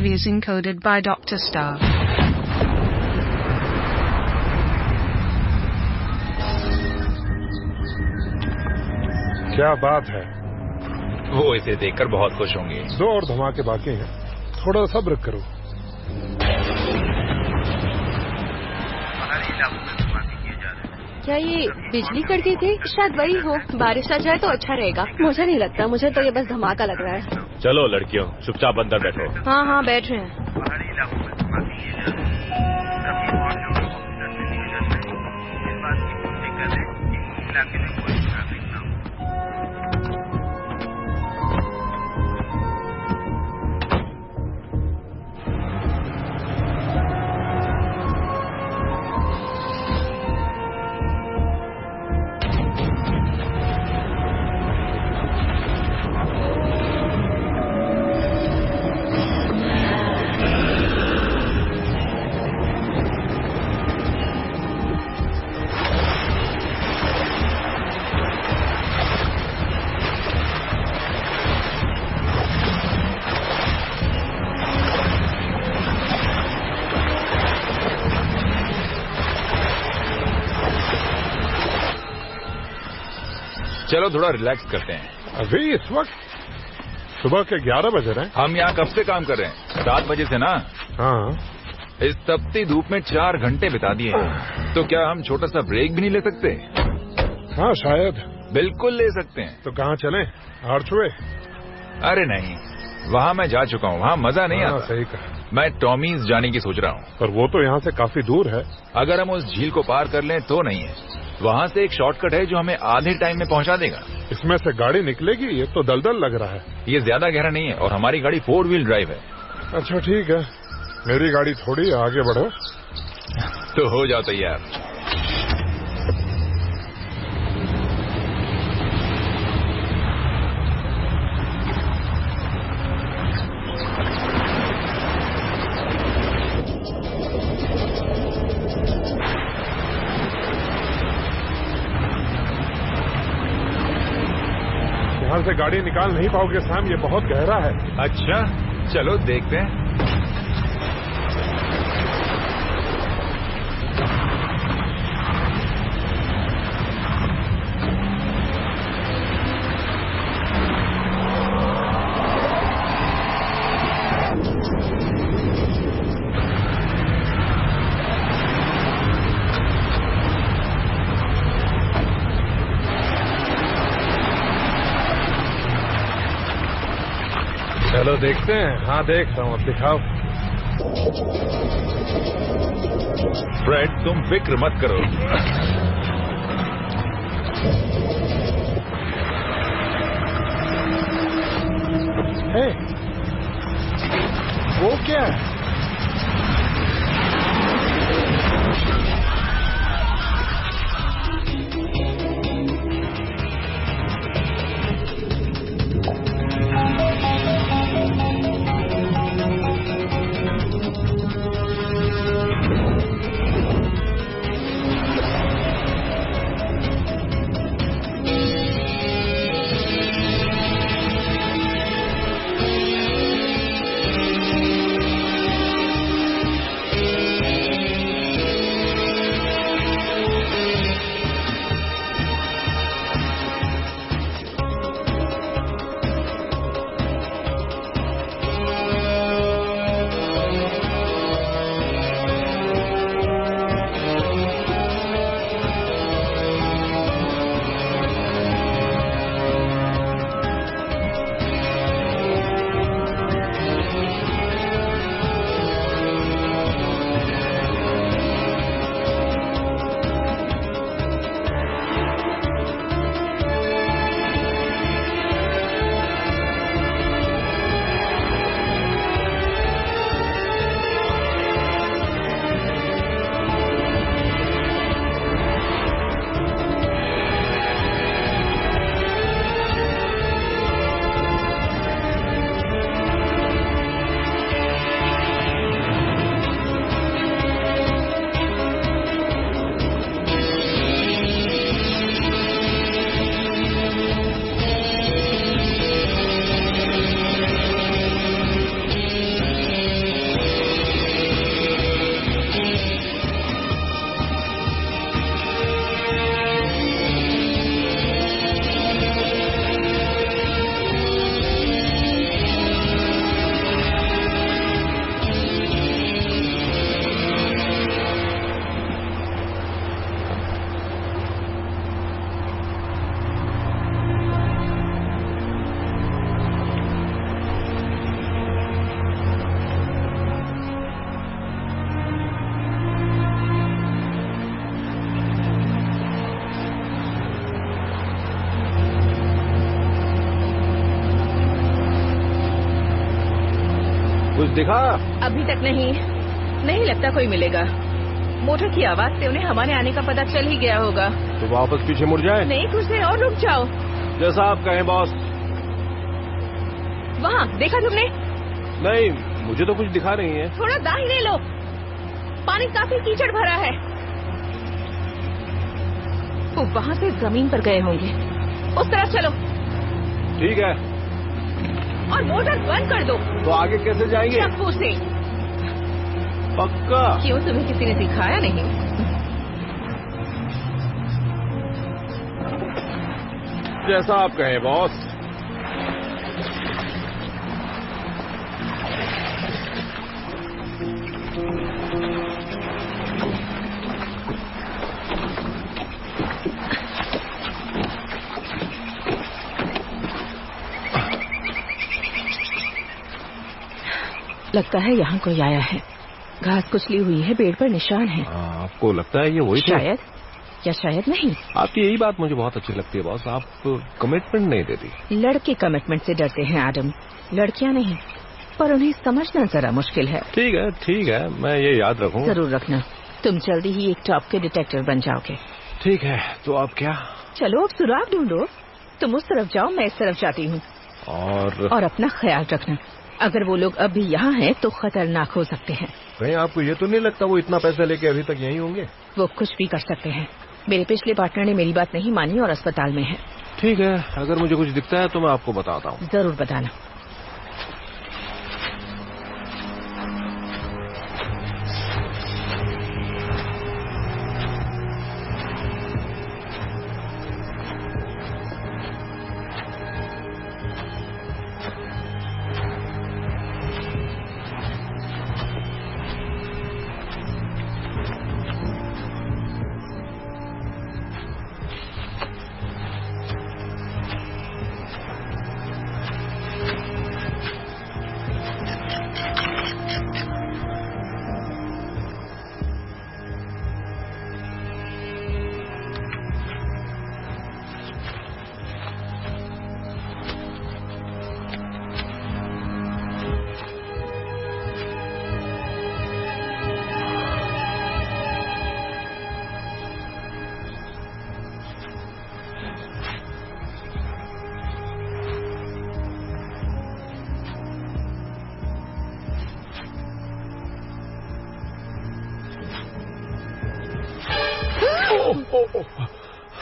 values encoded by Dr. Star. क्या बात है? वो इसे देखकर बहुत खुश होंगे। 2 और धमाके बाकी हैं, थोड़ा सब्र करो। क्या ये बिजली कड़की थी? शायद वही हो। बारिश आ जाए तो अच्छा रहेगा। मुझे नहीं लगता, मुझे तो ये बस धमाका लग रहा है। चलो लड़कियों, चुपचाप अंदर बैठो। हाँ हाँ, बैठ रहे हैं। चलो थोड़ा रिलैक्स करते हैं। अभी इस वक्त सुबह के 11 बजे रहे। हम यहाँ कब से काम कर रहे हैं? 7 बजे से ना। हाँ, इस तपती धूप में 4 घंटे बिता दिए, तो क्या हम छोटा सा ब्रेक भी नहीं ले सकते? हाँ शायद। बिल्कुल ले सकते हैं। तो कहाँ चलें? आर्चवे? अरे नहीं, वहाँ मैं जा चुका हूँ, वहाँ मजा नहीं आता। सही कहा। मैं टॉमीज जाने की सोच रहा हूँ। पर वो तो यहाँ से काफी दूर है। अगर हम उस झील को पार कर लें तो नहीं है, वहाँ से एक शॉर्टकट है जो हमें आधे टाइम में पहुँचा देगा। इसमें से गाड़ी निकलेगी? ये तो दलदल लग रहा है। ये ज्यादा गहरा नहीं है और हमारी गाड़ी 4 व्हील ड्राइव है। अच्छा ठीक है, मेरी गाड़ी थोड़ी आगे बढ़ो। तो हो जाओ तैयार। यहाँ से गाड़ी निकाल नहीं पाओगे सैम, ये बहुत गहरा है। अच्छा चलो देखते हैं। चलो देखते हैं। हाँ देख रहा हूँ, अब दिखाओ। फ्रेड तुम फिक्र मत करो। हे, वो क्या है? दिखा? अभी तक नहीं लगता कोई मिलेगा। मोटर की आवाज से उन्हें हमारे आने का पता चल ही गया होगा। तो वापस पीछे मुड़ जाए? नहीं, कुछ देर और रुक जाओ। जैसा आप कहें बॉस। वहाँ देखा तुमने? नहीं, मुझे तो कुछ दिखा नहीं है। थोड़ा दाहिने लो, पानी काफी कीचड़ भरा है। वो वहाँ से जमीन पर गए होंगे, उस तरफ चलो। ठीक है। और मोटर बंद कर दो। तो आगे कैसे जाएंगे? चप्पू से। पक्का? क्यों, तुम्हें किसी ने सिखाया नहीं? जैसा आप कहें बॉस। लगता है यहाँ कोई आया है। घास कुचली हुई है, पेड़ पर निशान है। आपको लगता है ये वही थे? शायद या शायद नहीं। आपकी यही बात मुझे बहुत अच्छी लगती है बॉस, आप कमिटमेंट नहीं देती। लड़के कमिटमेंट से डरते हैं एडम, लड़कियां नहीं। पर उन्हें समझना जरा मुश्किल है। ठीक है, मैं ये याद रखूंगा। जरूर रखना, तुम जल्दी ही एक टॉप के डिटेक्टिव बन जाओगे। ठीक है, तो आप क्या? चलो अब सुराग ढूंढो। तुम उस तरफ जाओ, मैं इस तरफ जाती हूँ। और अपना ख्याल रखना, अगर वो लोग अब भी यहाँ हैं तो खतरनाक हो सकते हैं। कहीं आपको ये तो नहीं लगता वो इतना पैसा लेके अभी तक यहीं होंगे? वो कुछ भी कर सकते हैं। मेरे पिछले पार्टनर ने मेरी बात नहीं मानी और अस्पताल में है। ठीक है, अगर मुझे कुछ दिखता है तो मैं आपको बताता हूँ। जरूर बताना।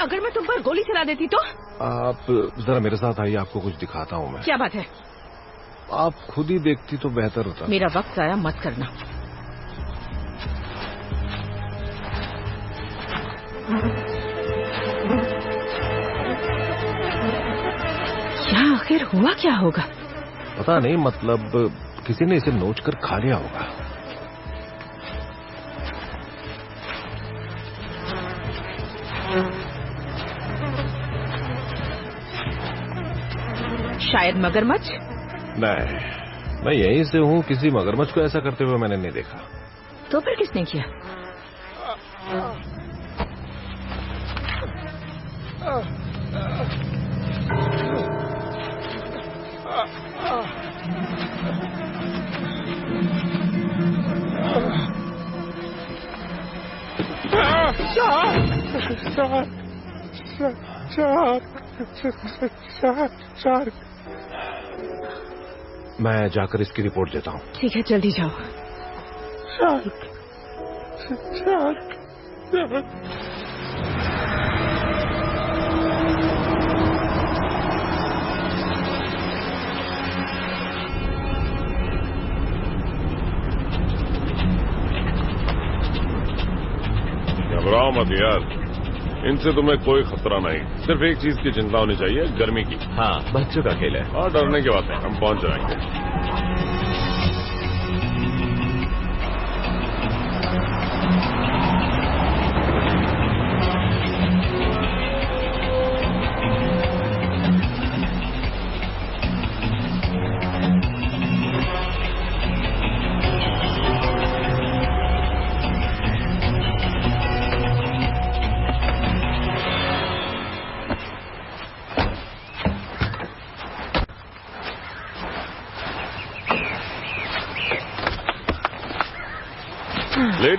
अगर मैं तुम पर गोली चला देती तो? आप जरा मेरे साथ आइए, आपको कुछ दिखाता हूँ मैं। क्या बात है? आप खुद ही देखती तो बेहतर होता। मेरा वक्त जाया मत करना। यहाँ आखिर हुआ क्या होगा? पता नहीं, मतलब किसी ने इसे नोच कर खा लिया होगा। शायद मगरमच्छ? नहीं, मैं यहीं से हूँ, किसी मगरमच्छ को ऐसा करते हुए मैंने नहीं देखा। तो फिर किसने किया? मैं जाकर इसकी रिपोर्ट देता हूँ। ठीक है, जल्दी जाओ। घबराओ मत यार, इनसे तुम्हें कोई खतरा नहीं। सिर्फ एक चीज की चिंता होनी चाहिए, गर्मी की। हाँ, बच्चों का खेल है। और डरने की बात है, हम पहुंच जाएंगे।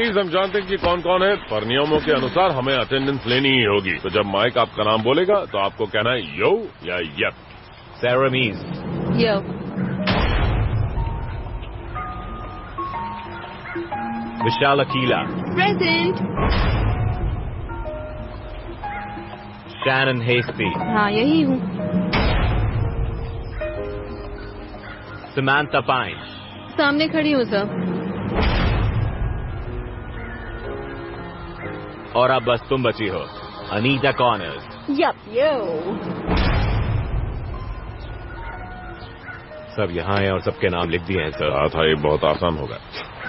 लेडीज, हम जानते हैं कि कौन कौन है, पर नियमों के अनुसार हमें अटेंडेंस लेनी ही होगी। तो जब माइक आपका नाम बोलेगा तो आपको कहना है यो या यप। Saramis. यो। Vishal Akila. Present. Shannon Hasty. हाँ, यही हूँ। Samantha Pine. सामने खड़ी हूँ सर। और अब बस तुम बची हो, Anita Connors. यप यो। सब यहाँ हैं और सबके नाम लिख दिए हैं सर। कहा था ये बहुत आसान होगा।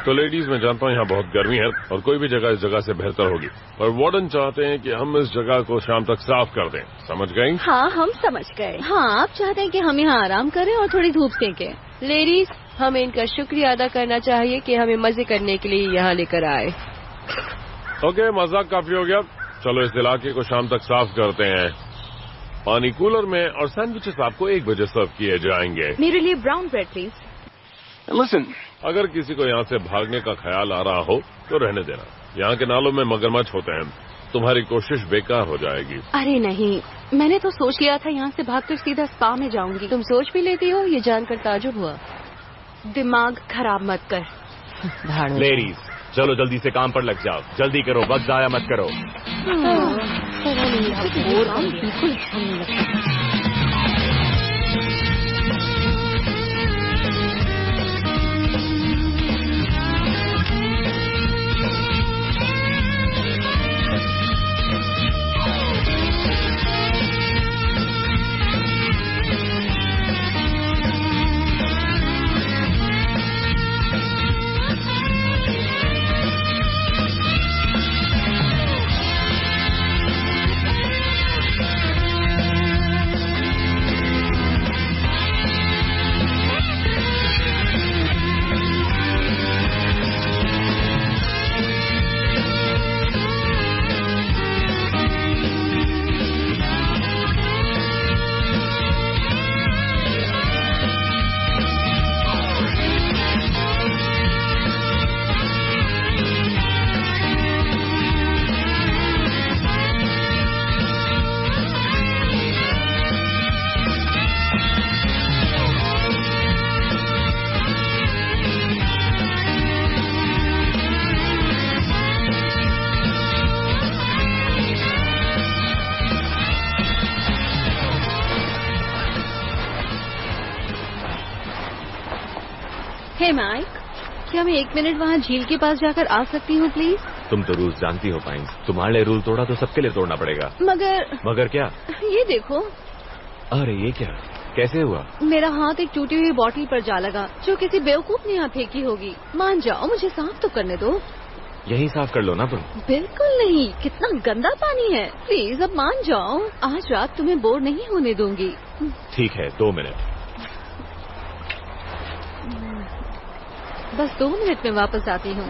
तो लेडीज, मैं जानता हूँ यहाँ बहुत गर्मी है और कोई भी जगह इस जगह से बेहतर होगी, पर वार्डन चाहते हैं कि हम इस जगह को शाम तक साफ कर दें। समझ गई? हाँ, हम समझ गए। हाँ, आप चाहते हैं कि हम यहाँ आराम करें और थोड़ी धूप सेकें। लेडीज, हमें इनका शुक्रिया अदा करना चाहिए कि हमें मजे करने के लिए यहाँ लेकर आए। ओके, मजाक काफी हो गया। चलो इस इलाके को शाम तक साफ करते हैं। पानी कूलर में और सैंडविचेस आपको 1 बजे सर्व किए जाएंगे। मेरे लिए ब्राउन ब्रेड प्लीज। लिसन, अगर किसी को यहाँ से भागने का ख्याल आ रहा हो तो रहने देना। यहाँ के नालों में मगरमच्छ होते हैं, तुम्हारी कोशिश बेकार हो जाएगी। अरे नहीं, मैंने तो सोच लिया था यहाँ से भागकर सीधा स्पा में जाऊंगी। तुम सोच भी लेती हो, ये जानकर ताजुब हुआ। दिमाग खराब मत कर। लेडीज, चलो जल्दी से काम पर लग जाओ। जल्दी करो, वक्त जाया मत करो। बिल्कुल अच्छा नहीं लगता। हे माइक, क्या मैं 1 मिनट वहाँ झील के पास जाकर आ सकती हूँ प्लीज? तुम तो रूल्स जानती हो पाइन। तुम्हारे लिए रूल तोड़ा तो सबके लिए तोड़ना पड़ेगा। मगर क्या? ये देखो। अरे ये क्या, कैसे हुआ? मेरा हाथ एक टूटी हुई बोतल पर जा लगा जो किसी बेवकूफ ने यहाँ फेंकी होगी। मान जाओ, मुझे साफ तो करने दो। यही साफ कर लो ना तुम। बिल्कुल नहीं, कितना गंदा पानी है। प्लीज अब मान जाओ, आज रात तुम्हें बोर नहीं होने दूंगी। ठीक है, 2 मिनट। बस 2 मिनट में वापस आती हूँ।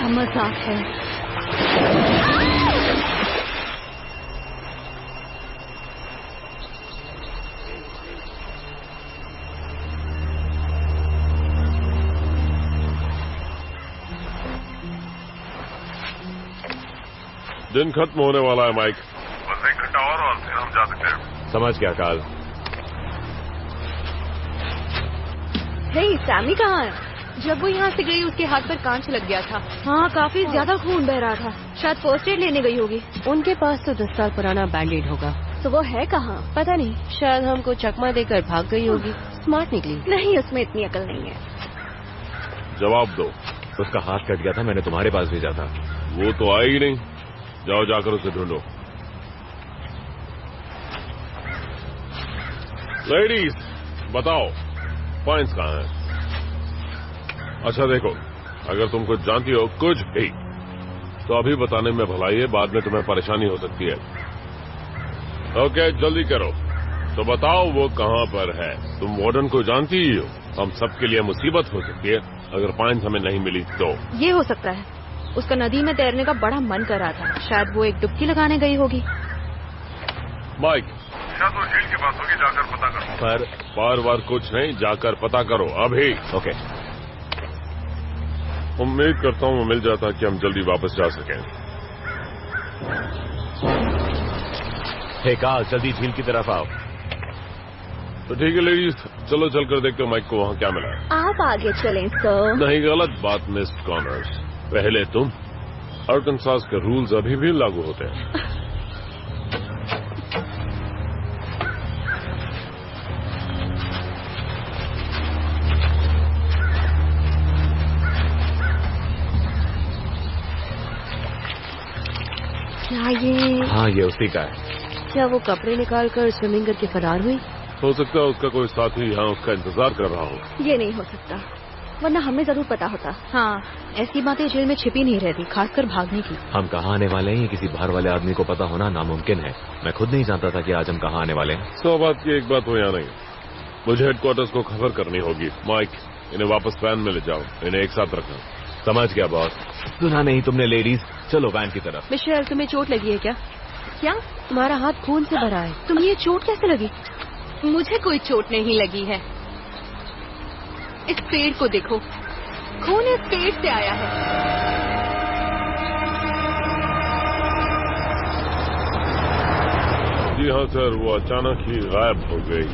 मजाक है। दिन खत्म होने वाला है माइक, बस 1 घंटा और फिर हम जा सकते हैं। समझ गया काल। हे, सैमी कहाँ है? जब वो यहाँ से गई उसके हाथ पर कांच लग गया था। हाँ, काफी ज्यादा खून बह रहा था। शायद फर्स्ट एड लेने गई होगी। उनके पास तो 10 साल पुराना बैंडेड होगा। तो वो है कहाँ? पता नहीं, शायद हमको चकमा देकर भाग गई होगी। स्मार्ट निकली। नहीं, उसमें इतनी अकल नहीं है। जवाब दो। उसका हाथ कट गया था, मैंने तुम्हारे पास भेजा था। वो तो आई ही नहीं। जाओ जाकर उसे ढूंढो। लेडीज बताओ, पॉइंट्स कहाँ हैं? अच्छा देखो, अगर तुम कुछ जानती हो कुछ भी तो अभी बताने में भलाई है, बाद में तुम्हें परेशानी हो सकती है। ओके, जल्दी करो। तो बताओ वो कहाँ पर है? तुम वार्डन को जानती ही हो, हम सबके लिए मुसीबत हो सकती है अगर पॉइंट्स हमें नहीं मिली तो। ये हो सकता है, उसका नदी में तैरने का बड़ा मन कर रहा था, शायद वो एक डुबकी लगाने गई होगी। माइक, शायद वो झील के पास होगी, जाकर पता करो। पर बार बार कुछ नहीं, जाकर पता करो अभी। ओके। उम्मीद करता हूँ वो मिल जाता कि हम जल्दी वापस जा सकें। हे कार्ल, जल्दी झील की तरफ आओ। तो ठीक है लेडीज, चलो चलकर देखते हो माइक को वहाँ क्या मिला है। आप आगे चलें सर। नहीं, गलत बात मिस कॉनर्स। पहले तुम। आर्कनसास के रूल्स अभी भी लागू होते हैं। क्या ये? हाँ, ये उसी का है। क्या वो कपड़े निकाल कर स्विमिंग करके फरार हुई? हो सकता है उसका कोई साथी यहाँ उसका इंतजार कर रहा हो। ये नहीं हो सकता, वरना हमें जरूर पता होता। हाँ, ऐसी बातें जेल में छिपी नहीं रहती, खासकर भागने की। हम कहाँ आने वाले हैं ये किसी बाहर वाले आदमी को पता होना नामुमकिन है। मैं खुद नहीं जानता था कि आज हम कहाँ आने वाले हैं। 100 बात की एक बात हो या नहीं, मुझे हेडक्वार्टर्स को खबर करनी होगी। माइक, इन्हें वापस वैन में ले जाओ, इन्हें एक साथ रखना। समझ गया बॉस। सुना नहीं तुमने लेडीज, चलो वैन की तरफ। मिशेल, तुम्हें चोट लगी है क्या? क्या? तुम्हारा हाथ खून से भरा है। तुम्हें ये चोट कैसे लगी? मुझे कोई चोट नहीं लगी है। इस पेड़ को देखो, खून इस पेड़ से आया है। जी हाँ सर, वो अचानक ही गायब हो गई।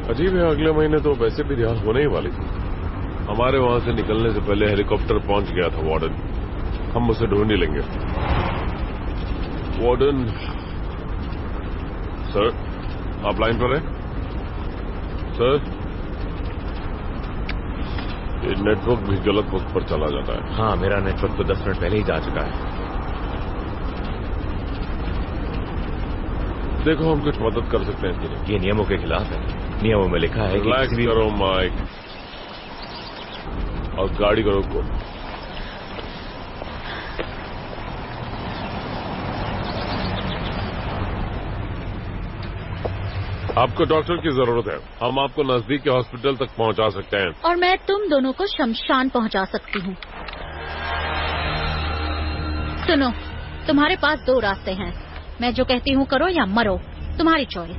अजीब है, अगले महीने तो वैसे भी रिहाई होने ही वाली थी। हमारे वहां से निकलने से पहले हेलीकॉप्टर पहुंच गया था वार्डन। हम उसे ढूंढ ही लेंगे। वार्डन सर, आप लाइन पर हैं? सर, ये नेटवर्क भी गलत वक्त पर चला जाता है। हाँ, मेरा नेटवर्क तो 10 मिनट पहले ही जा चुका है। देखो, हम कुछ मदद कर सकते हैं कि नहीं। ये नियमों के खिलाफ है। नियमों में लिखा है कि रिलैक्स करो माइक, और गाड़ी को रोको। आपको डॉक्टर की जरूरत है, हम आपको नजदीक के हॉस्पिटल तक पहुंचा सकते हैं। और मैं तुम दोनों को शमशान पहुंचा सकती हूँ। सुनो, तुम्हारे पास 2 रास्ते हैं। मैं जो कहती हूँ करो या मरो, तुम्हारी चॉइस।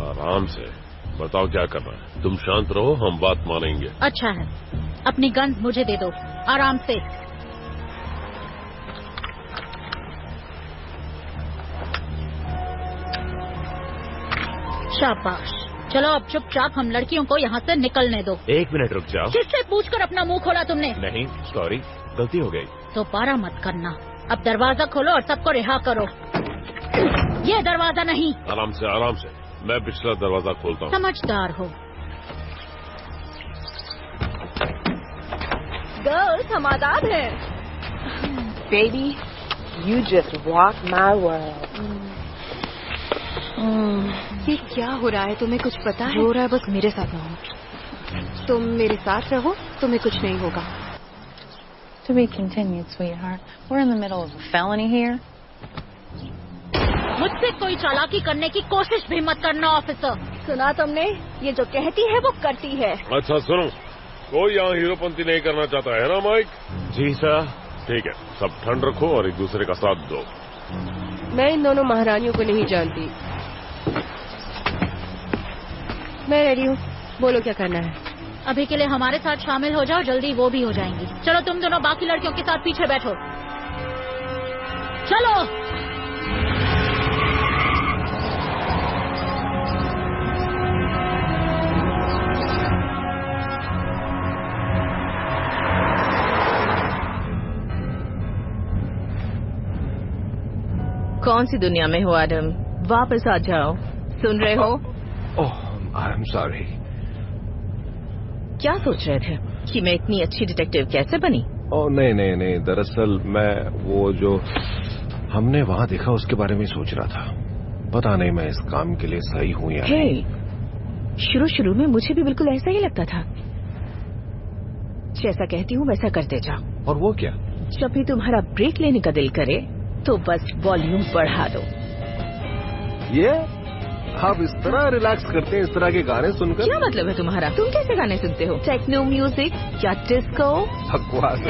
आराम से बताओ क्या करना है। तुम शांत रहो, हम बात मानेंगे। अच्छा है, अपनी गन्स मुझे दे दो, आराम से। शाबाश। चलो अब चुपचाप हम लड़कियों को यहाँ से निकलने दो। 1 मिनट रुक जाओ। किससे पूछकर अपना मुंह खोला तुमने? नहीं, सॉरी, गलती हो गई। दोबारा मत करना। अब दरवाजा खोलो और सबको रिहा करो। ये दरवाजा नहीं। आराम से, आराम से। मैं पिछला दरवाजा खोलता हूँ। समझदार हो। गर्ल्स, हम आजाद हैं। Baby, you just rock my world. ये क्या हो रहा है? तुम्हें कुछ पता है? जो हो रहा है बस मेरे साथ रहो। तुम मेरे साथ रहो, तुम्हें कुछ नहीं होगा। To be continued, sweetheart. We're in the middle of a felony here. मुझसे कोई चालाकी करने की कोशिश भी मत करना ऑफिसर। सुना तुमने? ये जो कहती है वो करती है। अच्छा सुनो, कोई यहाँ हीरोपंती नहीं करना चाहता है ना माइक? जी सर। ठीक है, सब ठंड रखो और एक दूसरे का साथ दो। मैं इन दोनों महारानियों को नहीं जानती। मैं रेडी हूँ, बोलो क्या करना है। अभी के लिए हमारे साथ शामिल हो जाओ, जल्दी वो भी हो जाएंगी। चलो तुम दोनों बाकी लड़कियों के साथ पीछे बैठो। चलो। कौन सी दुनिया में हो एडम? वापस आ जाओ। सुन रहे हो? ओह, आई एम सॉरी। क्या सोच रहे थे कि मैं इतनी अच्छी डिटेक्टिव कैसे बनी? ओह नहीं, दरअसल मैं वो जो हमने वहाँ देखा उसके बारे में सोच रहा था। पता नहीं मैं इस काम के लिए सही हूँ या नहीं। शुरू में मुझे भी बिल्कुल ऐसा ही लगता था। जैसा कहती हूँ वैसा करते जाओ। और वो क्या? जब भी तुम्हारा ब्रेक लेने का दिल करे तो बस वॉल्यूम बढ़ा दो। ये आप इस तरह रिलैक्स करते हैं इस तरह के गाने सुनकर? क्या मतलब है तुम्हारा? तुम कैसे गाने सुनते हो? टेक्नो म्यूजिक या डिस्को? बकवास।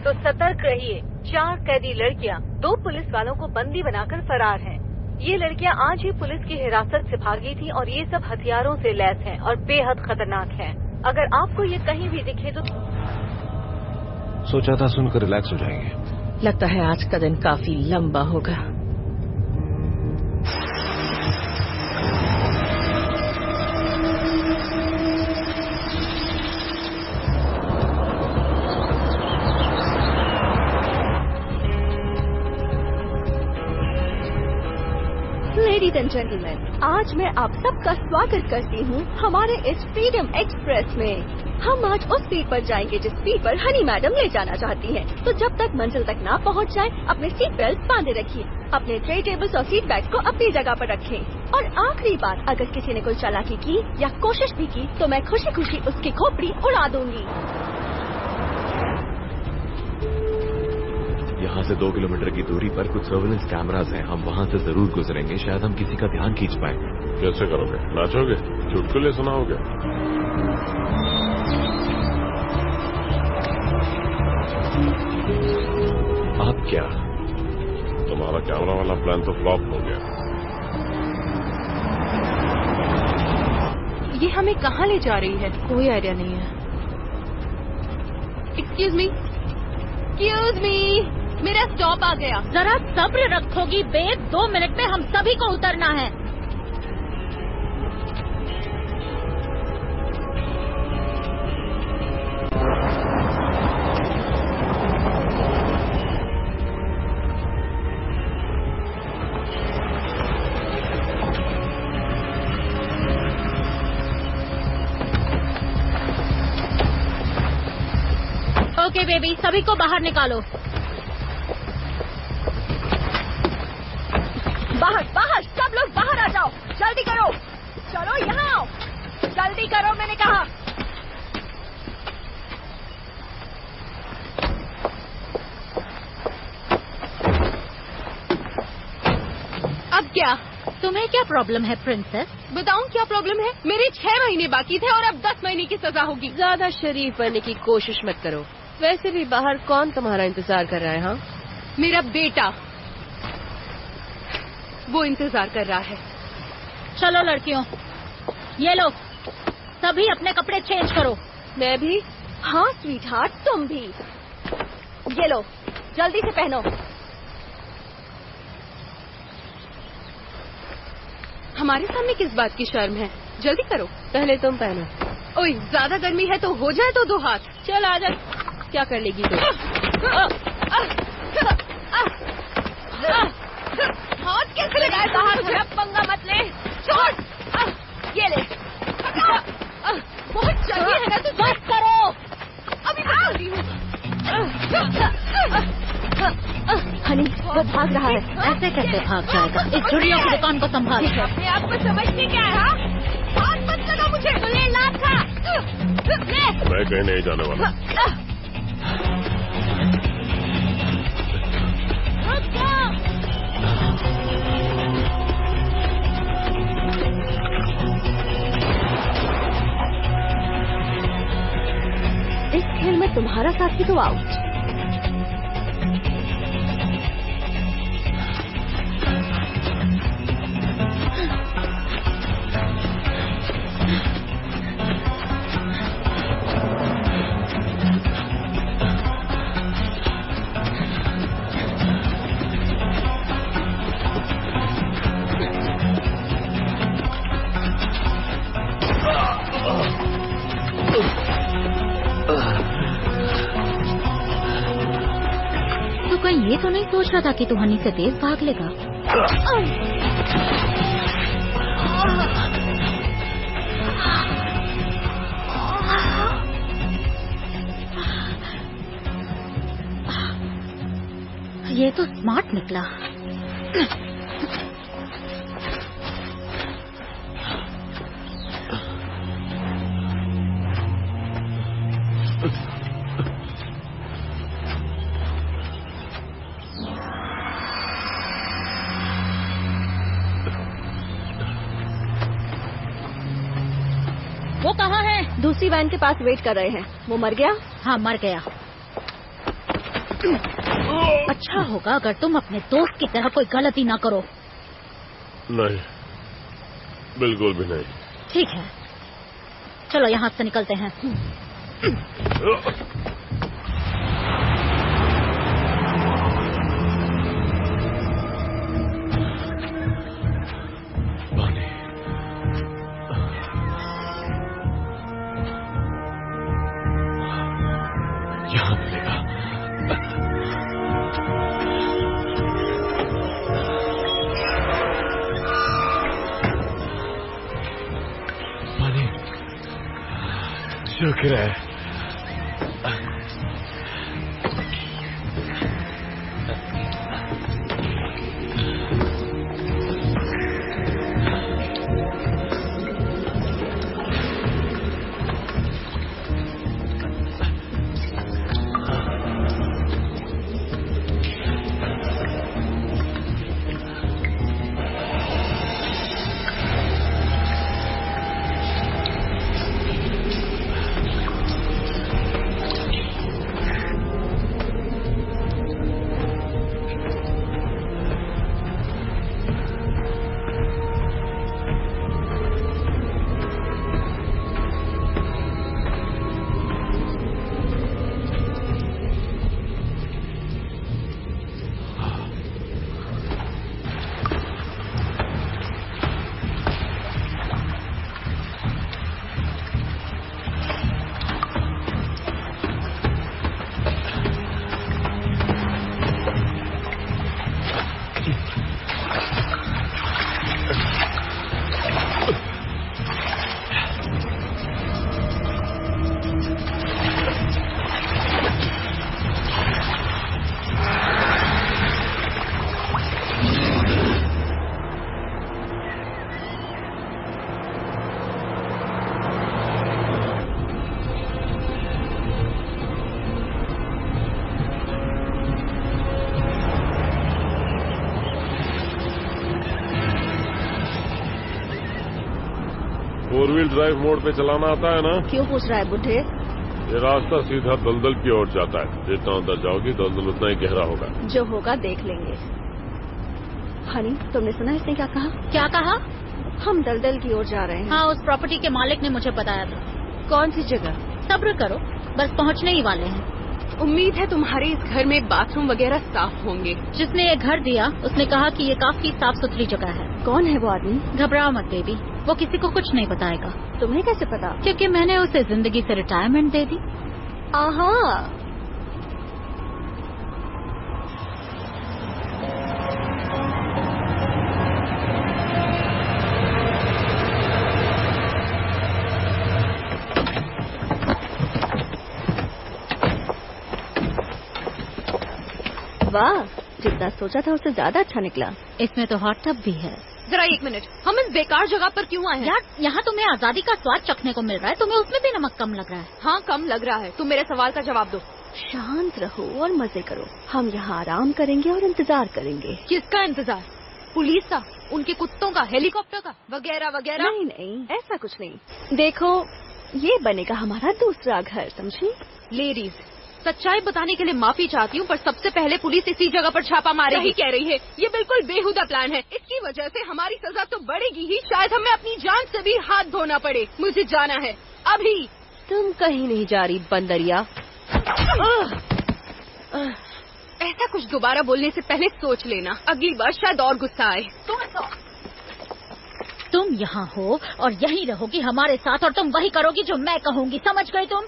तो सतर्क रहिए, 4 कैदी लड़कियां 2 पुलिस वालों को बंदी बनाकर फरार हैं। ये लड़कियां आज ही पुलिस की हिरासत से भागी थी और ये सब हथियारों से लैस हैं और बेहद खतरनाक हैं। अगर आपको ये कहीं भी दिखे तो सोचा था सुनकर रिलैक्स हो जाएंगे। लगता है आज का दिन काफी लंबा होगा। लेडीज एंड जेंटलमैन, आज मैं आप सबका स्वागत करती हूँ हमारे इस फ्रीडम एक्सप्रेस में। हम आज उस सीट पर जाएंगे जिस सीट पर हनी मैडम ले जाना चाहती हैं। तो जब तक मंजिल तक ना पहुँच जाए अपने सीट बेल्ट बांधे रखिए, अपने ट्रे टेबल्स और सीट बैग्स को अपनी जगह पर रखें। और आखिरी बात, अगर किसी ने कोई चालाकी की या कोशिश भी की तो मैं खुशी खुशी उसकी खोपड़ी उड़ा दूंगी। यहाँ से 2 किलोमीटर की दूरी पर कुछ सर्विलेंस कैमरास हैं। हम वहाँ से जरूर गुजरेंगे। शायद हम किसी का ध्यान खींच पाए। कैसे करोगे? नाचोगे? चुटकुले सुनाओगे? आप क्या? तुम्हारा कैमरा वाला प्लान तो फ्लॉप हो गया। ये हमें कहाँ ले जा रही है? कोई आइडिया नहीं है। एक्सक्यूज मी, मेरा स्टॉप आ गया। जरा सब्र रखोगी बे? 2 मिनट में हम सभी को उतरना है। ओके बेबी, सभी को बाहर निकालो। बाहर, सब लोग बाहर आ जाओ। जल्दी करो, चलो यहाँ आओ। जल्दी करो, मैंने कहा। अब क्या? तुम्हें क्या प्रॉब्लम है प्रिंसेस? बताऊं क्या प्रॉब्लम है? मेरे 6 महीने बाकी थे और अब 10 महीने की सजा होगी। ज्यादा शरीफ बनने की कोशिश मत करो। वैसे भी बाहर कौन तुम्हारा इंतजार कर रहा है? हाँ, मेरा बेटा, वो इंतजार कर रहा है। चलो लड़कियों, ये लो, सभी अपने कपड़े चेंज करो। मैं भी? हाँ स्वीट हार्ट, तुम भी। ये लो, जल्दी से पहनो। हमारे सामने किस बात की शर्म है? जल्दी करो। पहले तुम पहनो। ओए, ज्यादा गर्मी है तो हो जाए तो 2 हाथ। चल आ जा। क्या कर लेगी तू? हाथ कैसे लगाए? बाहर मुझे पंगा मत ले। छोड़। ये ले। बहुत चाहिए है ना तू? बस करो। अभी बता रही हूँ। हनी, वो भाग रहा है। ऐसे कैसे भाग जाएगा? इस चूड़ियों की दुकान को संभाल। अपने आप को समझते क्या है? हाथ मत लगा मुझे। ले लात खा। मैं कहीं नहीं जाने वाला। इस खेल में तुम्हारा साथी तो आउट। ये तो नहीं सोच रहा था कि तू हनी से तेज भाग लेगा। ये तो स्मार्ट निकला। वो कहाँ है? दूसरी वैन के पास वेट कर रहे हैं। वो मर गया? हाँ, मर गया। अच्छा होगा अगर तुम अपने दोस्त की तरह कोई गलती ना करो। नहीं, बिल्कुल भी नहीं। ठीक है, चलो यहाँ से निकलते हैं। यहाँ मिलेगा। पानी, शुक्र है। फोर व्हील ड्राइव मोड पे चलाना आता है ना? क्यों पूछ रहा है बुढ़े? ये रास्ता सीधा दलदल की ओर जाता है। जितना अंदर जाओगी दलदल उतना ही गहरा होगा। जो होगा देख लेंगे। हनी, तुमने सुना इसने क्या कहा? क्या कहा? हम दलदल की ओर जा रहे हैं। हाँ, उस प्रॉपर्टी के मालिक ने मुझे बताया था। कौन सी जगह? सब्र करो, बस पहुँचने ही वाले हैं। उम्मीद है तुम्हारे इस घर में बाथरूम वगैरह साफ होंगे। जिसने ये घर दिया उसने कहा कि ये काफी साफ सुथरी जगह है। कौन है वो आदमी? घबराओ मत बेबी, वो किसी को कुछ नहीं बताएगा। तुम्हें कैसे पता? क्योंकि मैंने उसे जिंदगी से रिटायरमेंट दे दी। आहा, वाह, जितना सोचा था उससे ज्यादा अच्छा निकला। इसमें तो हॉट टब भी है। जरा एक मिनट, हम इस बेकार जगह पर क्यों आए हैं? यार, यहाँ तुम्हें आजादी का स्वाद चखने को मिल रहा है, तुम्हें उसमें भी नमक कम लग रहा है। हाँ, कम लग रहा है। तुम मेरे सवाल का जवाब दो। शांत रहो और मजे करो। हम यहाँ आराम करेंगे और इंतजार करेंगे। किसका इंतजार? पुलिस का, उनके कुत्तों का, हेलीकॉप्टर का, वगैरह वगैरह? नहीं नहीं, ऐसा कुछ नहीं। देखो, ये बनेगा हमारा दूसरा घर, समझी? लेडीज, सच्चाई बताने के लिए माफी चाहती हूँ, पर सबसे पहले पुलिस इसी जगह पर छापा मारेगी। सही कह रही है, ये बिल्कुल बेहुदा प्लान है। इसकी वजह से हमारी सजा तो बढ़ेगी ही, शायद हमें अपनी जान से भी हाथ धोना पड़े। मुझे जाना है अभी। तुम कहीं नहीं जा रही बंदरिया। ऐसा कुछ दोबारा बोलने से पहले सोच लेना, अगली बार शायद और गुस्सा आए। तुम यहाँ हो और यहीं रहोगी हमारे साथ, और तुम वही करोगी जो मैं कहूँगी, समझ गई तुम?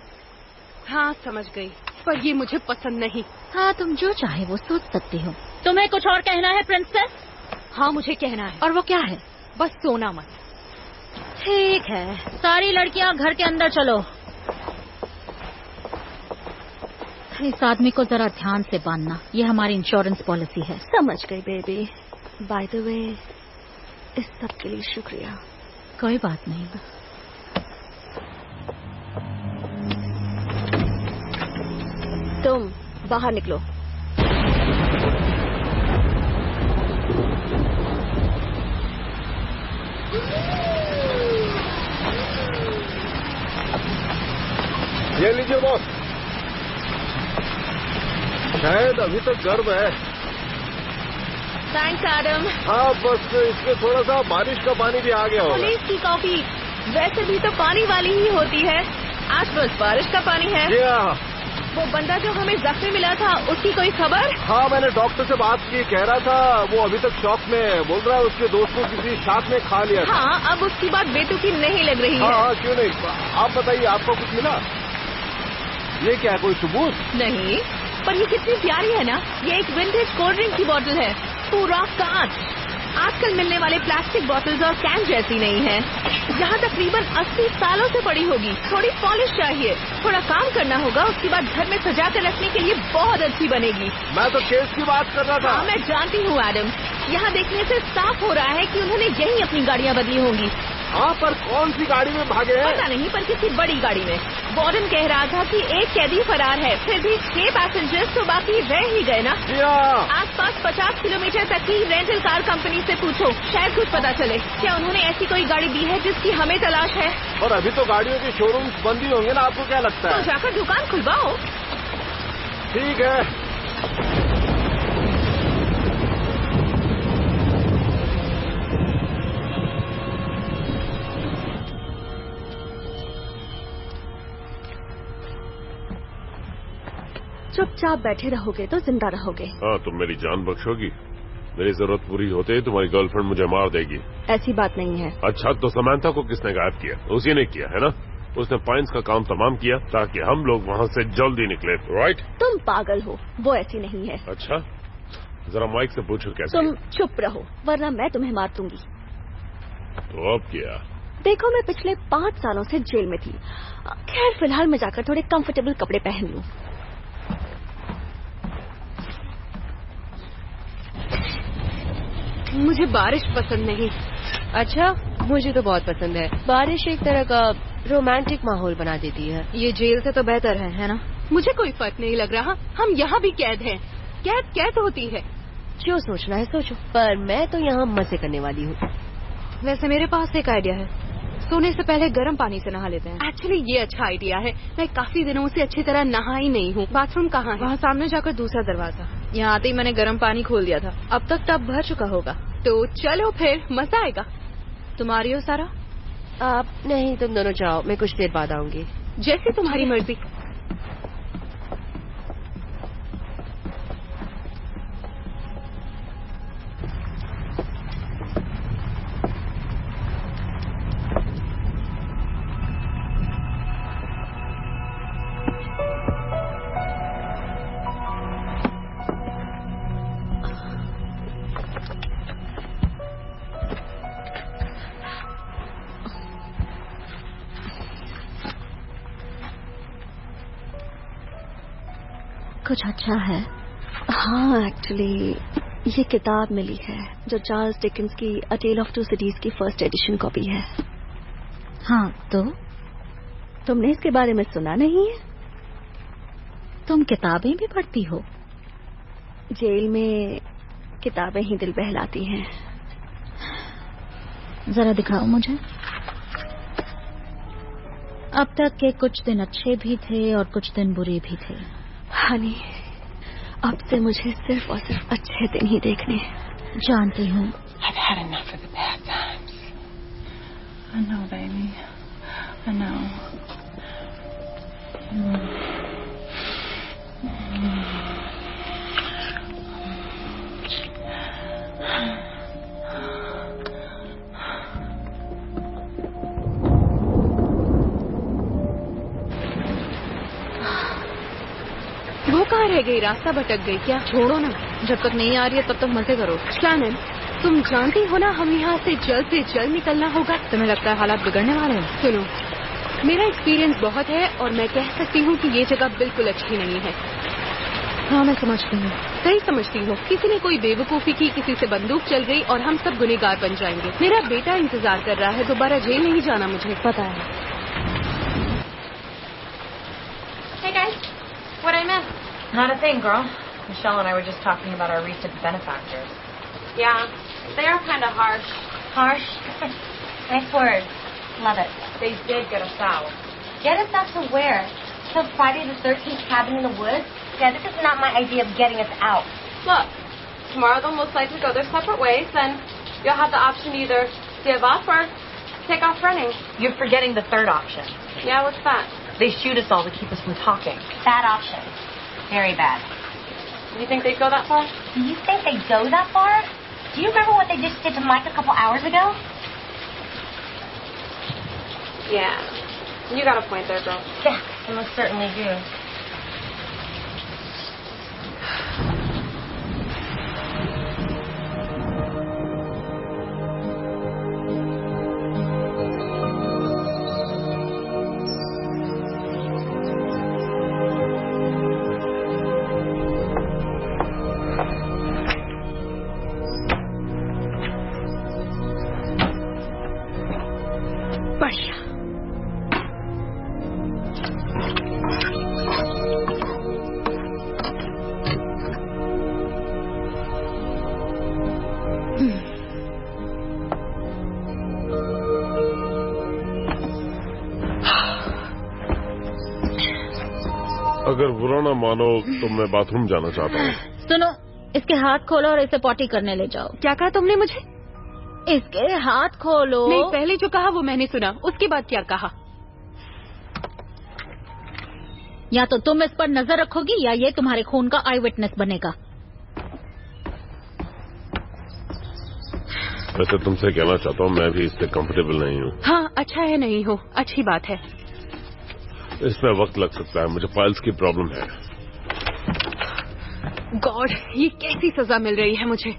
हाँ, समझ गई। पर ये मुझे पसंद नहीं। हाँ, तुम जो चाहे वो सोच सकती हो। तुम्हें कुछ और कहना है प्रिंसेस? हाँ, मुझे कहना है। और वो क्या है? बस सोना मत। ठीक है, सारी लड़कियां घर के अंदर चलो। इस आदमी को जरा ध्यान से बांधना, ये हमारी इंश्योरेंस पॉलिसी है। समझ गई बेबी। बाय द वे, इस सब के लिए शुक्रिया। कोई बात नहीं। तुम बाहर निकलो। ये लीजिए बॉस, शायद अभी तक गर्म है। Thanks Adam. हाँ, बस इसमें थोड़ा सा बारिश का पानी भी आ गया होगा। पुलिस की कॉफी वैसे भी तो पानी वाली ही होती है, आज बस बारिश का पानी है। जी हाँ। वो बंदा जो हमें जख्मी मिला था, उसकी कोई खबर? हाँ, मैंने डॉक्टर से बात की, कह रहा था वो अभी तक शॉक में, बोल रहा है उसके दोस्त को किसी शाख में खा लिया था। हाँ, अब उसकी बात बेतुकी नहीं लग रही है। हाँ, क्यों नहीं, आप बताइए, आपको कुछ मिला? ये क्या, कोई सबूत? नहीं, पर ये कितनी प्यारी है ना। ये एक विंटेज कोल्ड ड्रिंक की बोतल है, पूरा कांच। आजकल मिलने वाले प्लास्टिक बोतल्स और कैन जैसी नहीं है। यहाँ तकरीबन 80 सालों से पड़ी होगी। थोड़ी पॉलिश चाहिए, थोड़ा काम करना होगा, उसके बाद घर में सजा कर रखने के लिए बहुत अच्छी बनेगी। मैं तो केस की बात कर रहा था। हाँ, मैं जानती हूँ एडम। यहाँ देखने से साफ हो रहा है कि उन्होंने यही अपनी गाड़ियाँ बदली होंगी। हाँ, पर कौन सी गाड़ी में भागे हैं? पता नहीं, पर किसी बड़ी गाड़ी में। वार्डन कह रहा था कि एक कैदी फरार है, फिर भी 6 पैसेंजर्स तो बाकी रह ही गए ना। आसपास 50 किलोमीटर तक की रेंटल कार कंपनी से पूछो, शायद कुछ पता चले। क्या उन्होंने ऐसी कोई गाड़ी दी है जिसकी हमें तलाश है? और अभी तो गाड़ियों के शोरूम्स बंद ही होंगे ना, आपको क्या लगता है? तो जाकर दुकान खुलवाओ। ठीक है। चुपचाप बैठे रहोगे तो जिंदा रहोगे। हाँ, तुम मेरी जान बख्शोगी। मेरी जरूरत पूरी होते ही तुम्हारी गर्लफ्रेंड मुझे मार देगी। ऐसी बात नहीं है। अच्छा, तो समंथा को किसने गायब किया? उसी ने किया है ना। उसने पाइंस का काम तमाम किया ताकि हम लोग वहाँ से जल्दी निकले, राइट? तुम पागल हो, वो ऐसी नहीं है। अच्छा, जरा माइक से पूछो कैसे। तुम चुप रहो, वरना मैं तुम्हें मार दूंगी। तो अब क्या? देखो, मैं पिछले 5 सालों से जेल में थी। खैर, फिलहाल मैं जाकर थोड़े कंफर्टेबल कपड़े पहन लूं। मुझे बारिश पसंद नहीं। अच्छा, मुझे तो बहुत पसंद है। बारिश एक तरह का रोमांटिक माहौल बना देती है। ये जेल से तो बेहतर है ना? मुझे कोई फर्क नहीं लग रहा। हम यहाँ भी कैद हैं। कैद कैद होती है। जो सोचना है सोचो, पर मैं तो यहाँ मजे करने वाली हूँ। वैसे मेरे पास एक आइडिया है, सोने से पहले गर्म पानी से नहा लेते हैं। एक्चुअली ये अच्छा आइडिया है। मैं काफी दिनों से अच्छी तरह नहा ही नहीं हूँ। बाथरूम कहाँ है? वहाँ सामने जाकर दूसरा दरवाजा। यहाँ आते ही मैंने गर्म पानी खोल दिया था, अब तक टब भर चुका होगा। तो चलो फिर, मजा आएगा। तुम आ रही हो सारा? आप नहीं, तुम दोनों जाओ, मैं कुछ देर बाद आऊंगी। जैसे तुम्हारी मर्जी। कुछ अच्छा है? हाँ, एक्चुअली ये किताब मिली है जो चार्ल्स डिकेंस की अ टेल ऑफ 2 सिटीज की फर्स्ट एडिशन कॉपी है। हाँ, तो तुमने इसके बारे में सुना नहीं है? तुम किताबें भी पढ़ती हो? जेल में किताबें ही दिल बहलाती हैं। जरा दिखाओ मुझे। अब तक के कुछ दिन अच्छे भी थे और कुछ दिन बुरे भी थे। हनी, अब से मुझे सिर्फ और सिर्फ अच्छे दिन ही देखने। जानती हूँ। I've had enough of the bad times. I know, baby. I know. रह गई, रास्ता भटक गई क्या? छोड़ो ना, जब तक नहीं आ रही है तब तक मजे करो। शैनन, तुम जानती हो ना हमें यहाँ से जल्द निकलना होगा। तुम्हें लगता है हालात बिगड़ने वाले हैं? सुनो, मेरा एक्सपीरियंस बहुत है और मैं कह सकती हूँ कि ये जगह बिल्कुल अच्छी नहीं है। हाँ मैं समझती हूँ। सही समझती हूँ। किसी ने कोई बेवकूफी की, किसी से बंदूक चल गई और हम सब गुनहगार बन जाएंगे। मेरा बेटा इंतजार कर रहा है, दोबारा जेल नहीं जाना मुझे। पता है। Hey guys, what'd I miss? Not a thing, girl. Michelle and I were just talking about our recent benefactors. Yeah, they are kind of harsh. Harsh? Nice word. Love it. They did get us out. Get us out to where? To Friday the 13th cabin in the woods? Yeah, this is not my idea of getting us out. Look, tomorrow they'll most likely go their separate ways, and you'll have the option to either give up or take off running. You're forgetting the third option. Yeah, what's that? They shoot us all to keep us from talking. Bad option. Very bad. You think they'd go that far? Do you think they'd go that far? Do you remember what they just did to Mike a couple hours ago? Yeah. You got a point there, girl. Yeah, I most certainly do. अगर बुरा ना मानो तो मैं bathroom जाना चाहता हूँ। सुनो, इसके हाथ खोलो और इसे पॉटी करने ले जाओ। क्या कहा तुमने मुझे? इसके हाथ खोलो। नहीं, पहले जो कहा वो मैंने सुना, उसके बाद क्या कहा? या तो तुम इस पर नजर रखोगी या ये तुम्हारे खून का आई विटनेस बनेगा। वैसे तुमसे कहना चाहता हूँ मैं भी इससे कंफर्टेबल नहीं हूँ। हाँ, अच्छा है नहीं हो, अच्छी बात है। इसमें वक्त लग सकता है, मुझे पाइल्स की प्रॉब्लम है। गॉड, ये कैसी सजा मिल रही है मुझे?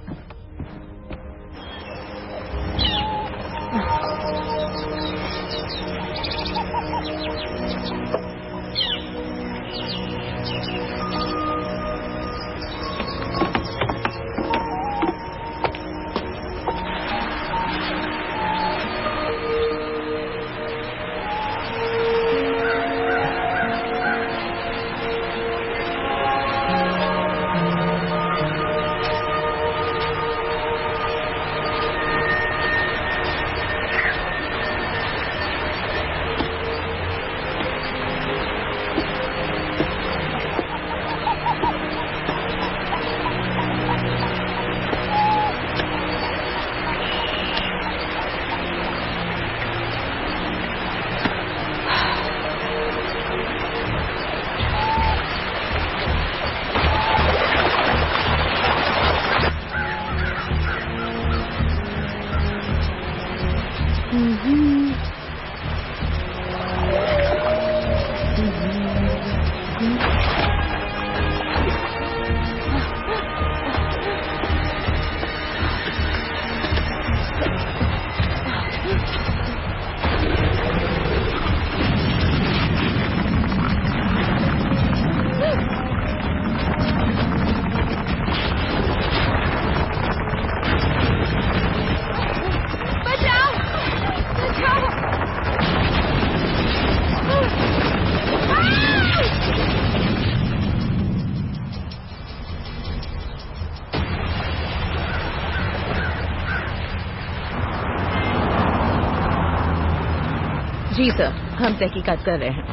जी सर, हम तहकीकात कर रहे हैं।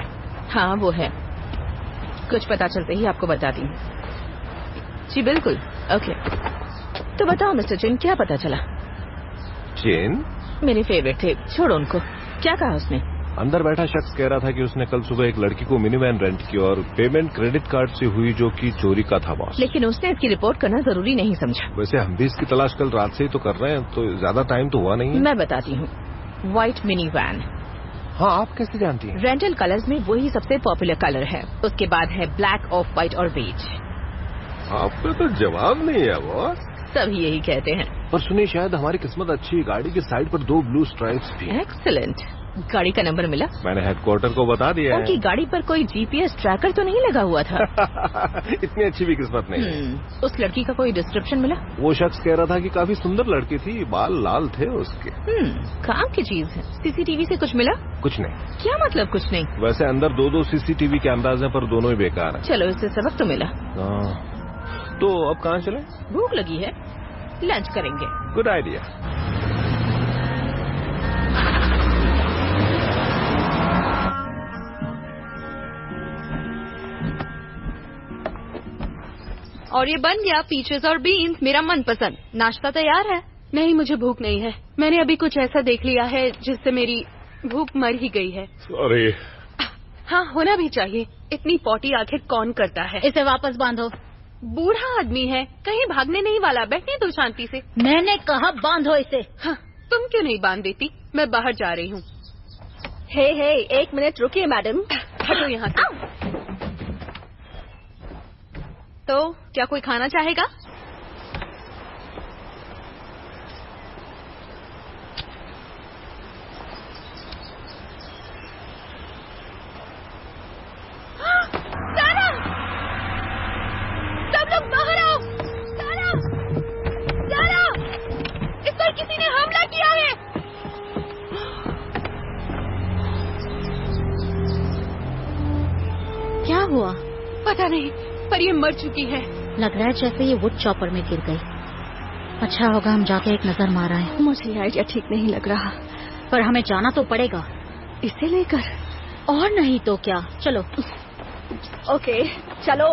हाँ वो है, कुछ पता चलते ही आपको बताती हूँ। जी बिल्कुल, ओके। तो बताओ मिस्टर जिन, क्या पता चला? जिन मेरे फेवरेट थे, छोड़ो उनको। क्या कहा उसने? अंदर बैठा शख्स कह रहा था कि उसने कल सुबह एक लड़की को मिनी वैन रेंट की और पेमेंट क्रेडिट कार्ड से हुई जो कि चोरी का था बॉस। लेकिन उसने इसकी रिपोर्ट करना जरूरी नहीं समझा। वैसे हम भी इसकी तलाश कल रात से ही तो कर रहे हैं, तो ज्यादा टाइम तो हुआ नहीं है। मैं बताती हूँ, व्हाइट मिनी वैन। हाँ, आप कैसे जानती हैं? रेंटल कलर्स में वही सबसे पॉपुलर कलर है। उसके बाद है ब्लैक, ऑफ व्हाइट और बेज। आपका तो जवाब नहीं है बॉस। सब यही कहते हैं। पर सुनिए, शायद हमारी किस्मत अच्छी है, गाड़ी की साइड पर 2 ब्लू स्ट्राइप्स थी। एक्सीलेंट। गाड़ी का नंबर मिला? मैंने हेडक्वार्टर को बता दिया है। उनकी गाड़ी पर कोई जीपीएस ट्रैकर तो नहीं लगा हुआ था? इतनी अच्छी भी किस्मत नहीं। उस लड़की का कोई डिस्क्रिप्शन मिला? वो शख्स कह रहा था कि काफी सुंदर लड़की थी, बाल लाल थे उसके। काम की चीज है। सीसीटीवी से कुछ मिला? कुछ नहीं। क्या मतलब कुछ नहीं? वैसे अंदर 2 सीसीटीवी कैमराज हैं, पर दोनों ही बेकार हैं। चलो, इससे सबक तो मिला। तो अब कहाँ चले? भूख लगी है, लंच करेंगे। Good idea. और ये बन गया पीचेस और बीन्स, मेरा मनपसंद। नाश्ता तैयार है? नहीं, मुझे भूख नहीं है। मैंने अभी कुछ ऐसा देख लिया है जिससे मेरी भूख मर ही गई है। सॉरी। हाँ, होना भी चाहिए। इतनी पॉटी आखिर कौन करता है? इसे वापस बांधो। बूढ़ा आदमी है, कहीं भागने नहीं वाला। बैठने दो शांति से। मैंने कहा बांधो इसे। हाँ, तुम क्यों नहीं बांध देती? मैं बाहर जा रही हूँ। हे, 1 मिनट रुकिए मैडम। हटो यहाँ से। तो क्या कोई खाना चाहेगा? सब लोग बाहर आओ। सारा, इस पर किसी ने हमला किया है। क्या हुआ? पता नहीं, पर ये मर चुकी है। लग रहा है जैसे ये वुड चॉपर में गिर गई। अच्छा होगा हम जाके एक नजर मार आए। मुझे आइडिया ठीक नहीं लग रहा, पर हमें जाना तो पड़ेगा इसे लेकर। और नहीं तो क्या। चलो। ओके, चलो।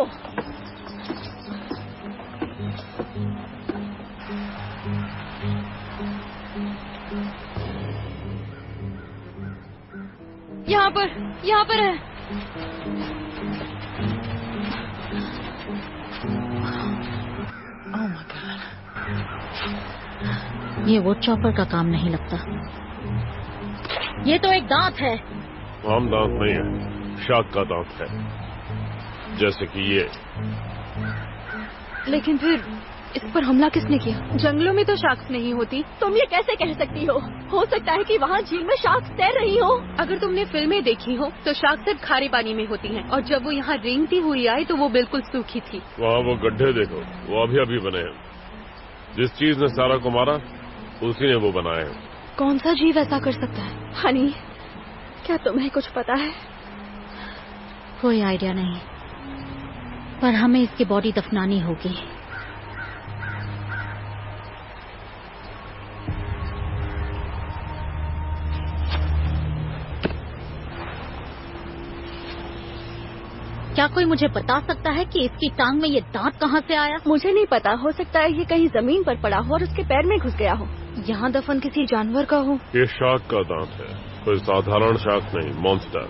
यहाँ पर है। ओह माय गॉड, ये वुड चॉपर का काम नहीं लगता। ये तो एक दांत है। आम दांत नहीं है, शार्क का दांत है, जैसे कि ये। लेकिन फिर इस पर हमला किसने किया? जंगलों में तो शार्क्स नहीं होती। तुम ये कैसे कह सकती हो सकता है कि वहाँ झील में शार्क्स तैर रही हो। अगर तुमने फिल्में देखी हो तो शार्क सिर्फ खारे पानी में होती हैं, और जब वो यहाँ रेंगती हुई आई तो वो बिल्कुल सूखी थी। वहाँ वो गड्ढे देखो, वो अभी अभी बने हैं। जिस चीज ने सारा को मारा उसी ने वो बनाए हैं। कौन सा जीव ऐसा कर सकता है? हनी, क्या तुम्हें कुछ पता है? कोई आइडिया नहीं, पर हमें इसकी बॉडी दफनानी होगी। क्या कोई मुझे बता सकता है कि इसकी टांग में ये दांत कहाँ से आया? मुझे नहीं पता, हो सकता है ये कहीं जमीन पर पड़ा हो और उसके पैर में घुस गया हो। यहाँ दफन किसी जानवर का हो। ये शार्क का दांत है, कोई साधारण शार्क नहीं, मॉन्स्टर।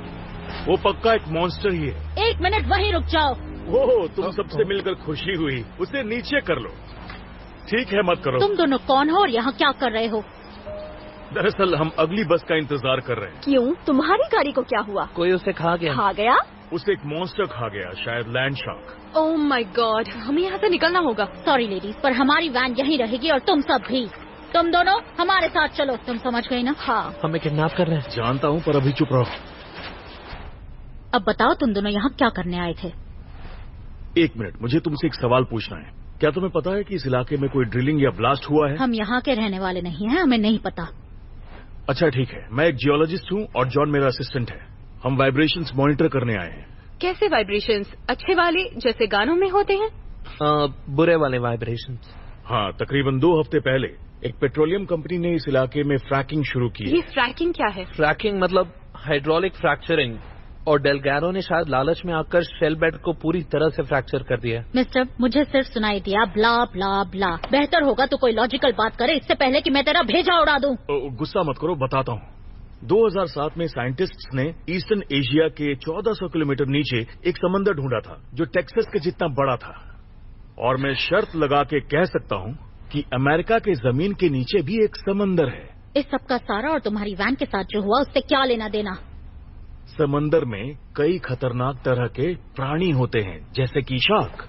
वो पक्का एक मॉन्स्टर ही है। 1 मिनट वहीं रुक जाओ। ओह, तुम सबसे मिलकर खुशी हुई। उसे नीचे कर लो। ठीक है, मत करो। तुम दोनों कौन हो और यहाँ क्या कर रहे हो? दरअसल हम अगली बस का इंतजार कर रहे हैं। क्यों? तुम्हारी गाड़ी को क्या हुआ? कोई उसे खा गया। खा गया? उसे एक मॉन्स्टर खा गया, शायद land shark. Oh my God, हमें यहाँ से निकलना होगा। सॉरी लेडीज, पर हमारी वैन यहीं रहेगी और तुम सब भी। तुम दोनों हमारे साथ चलो। तुम समझ गई ना? हाँ। हमें किडनैप कर रहे हैं। जानता हूँ, पर अभी चुप रहो। अब बताओ, तुम दोनों यहाँ क्या करने आए थे? 1 मिनट, मुझे तुमसे एक सवाल पूछना है। क्या तुम्हें पता है कि इस इलाके में कोई ड्रिलिंग या ब्लास्ट हुआ है? हम यहाँ के रहने वाले नहीं हैं, हमें नहीं पता। अच्छा ठीक है, मैं एक जियोलॉजिस्ट हूँ और जॉन मेरा असिस्टेंट है। हम वाइब्रेशंस मॉनिटर करने आए हैं। कैसे वाइब्रेशंस? अच्छे वाले जैसे गानों में होते हैं? बुरे वाले वाइब्रेशंस। हाँ, तकरीबन 2 हफ्ते पहले एक पेट्रोलियम कंपनी ने इस इलाके में फ्रैकिंग शुरू की। ये फ्रैकिंग क्या है? फ्रैकिंग मतलब हाइड्रोलिक फ्रैक्चरिंग, और डेलगैरो ने शायद लालच में आकर शेल बेड को पूरी तरह से फ्रैक्चर कर दिया। मिस्टर, मुझे सिर्फ सुनाई दिया ब्ला ब्ला ब्ला। बेहतर होगा तो कोई लॉजिकल बात करे इससे पहले कि मैं तेरा भेजा उड़ा दूं। गुस्सा मत करो, बताता हूँ। 2007 में साइंटिस्ट्स ने ईस्टर्न एशिया के 1400 किलोमीटर नीचे एक समंदर ढूंढा था जो टेक्सास के जितना बड़ा था, और मैं शर्त लगा के कह सकता हूँ कि अमेरिका के जमीन के नीचे भी एक समंदर है। इस सब का सारा और तुम्हारी वैन के साथ जो हुआ उससे क्या लेना देना? समंदर में कई खतरनाक तरह के प्राणी होते हैं, जैसे कि शार्क,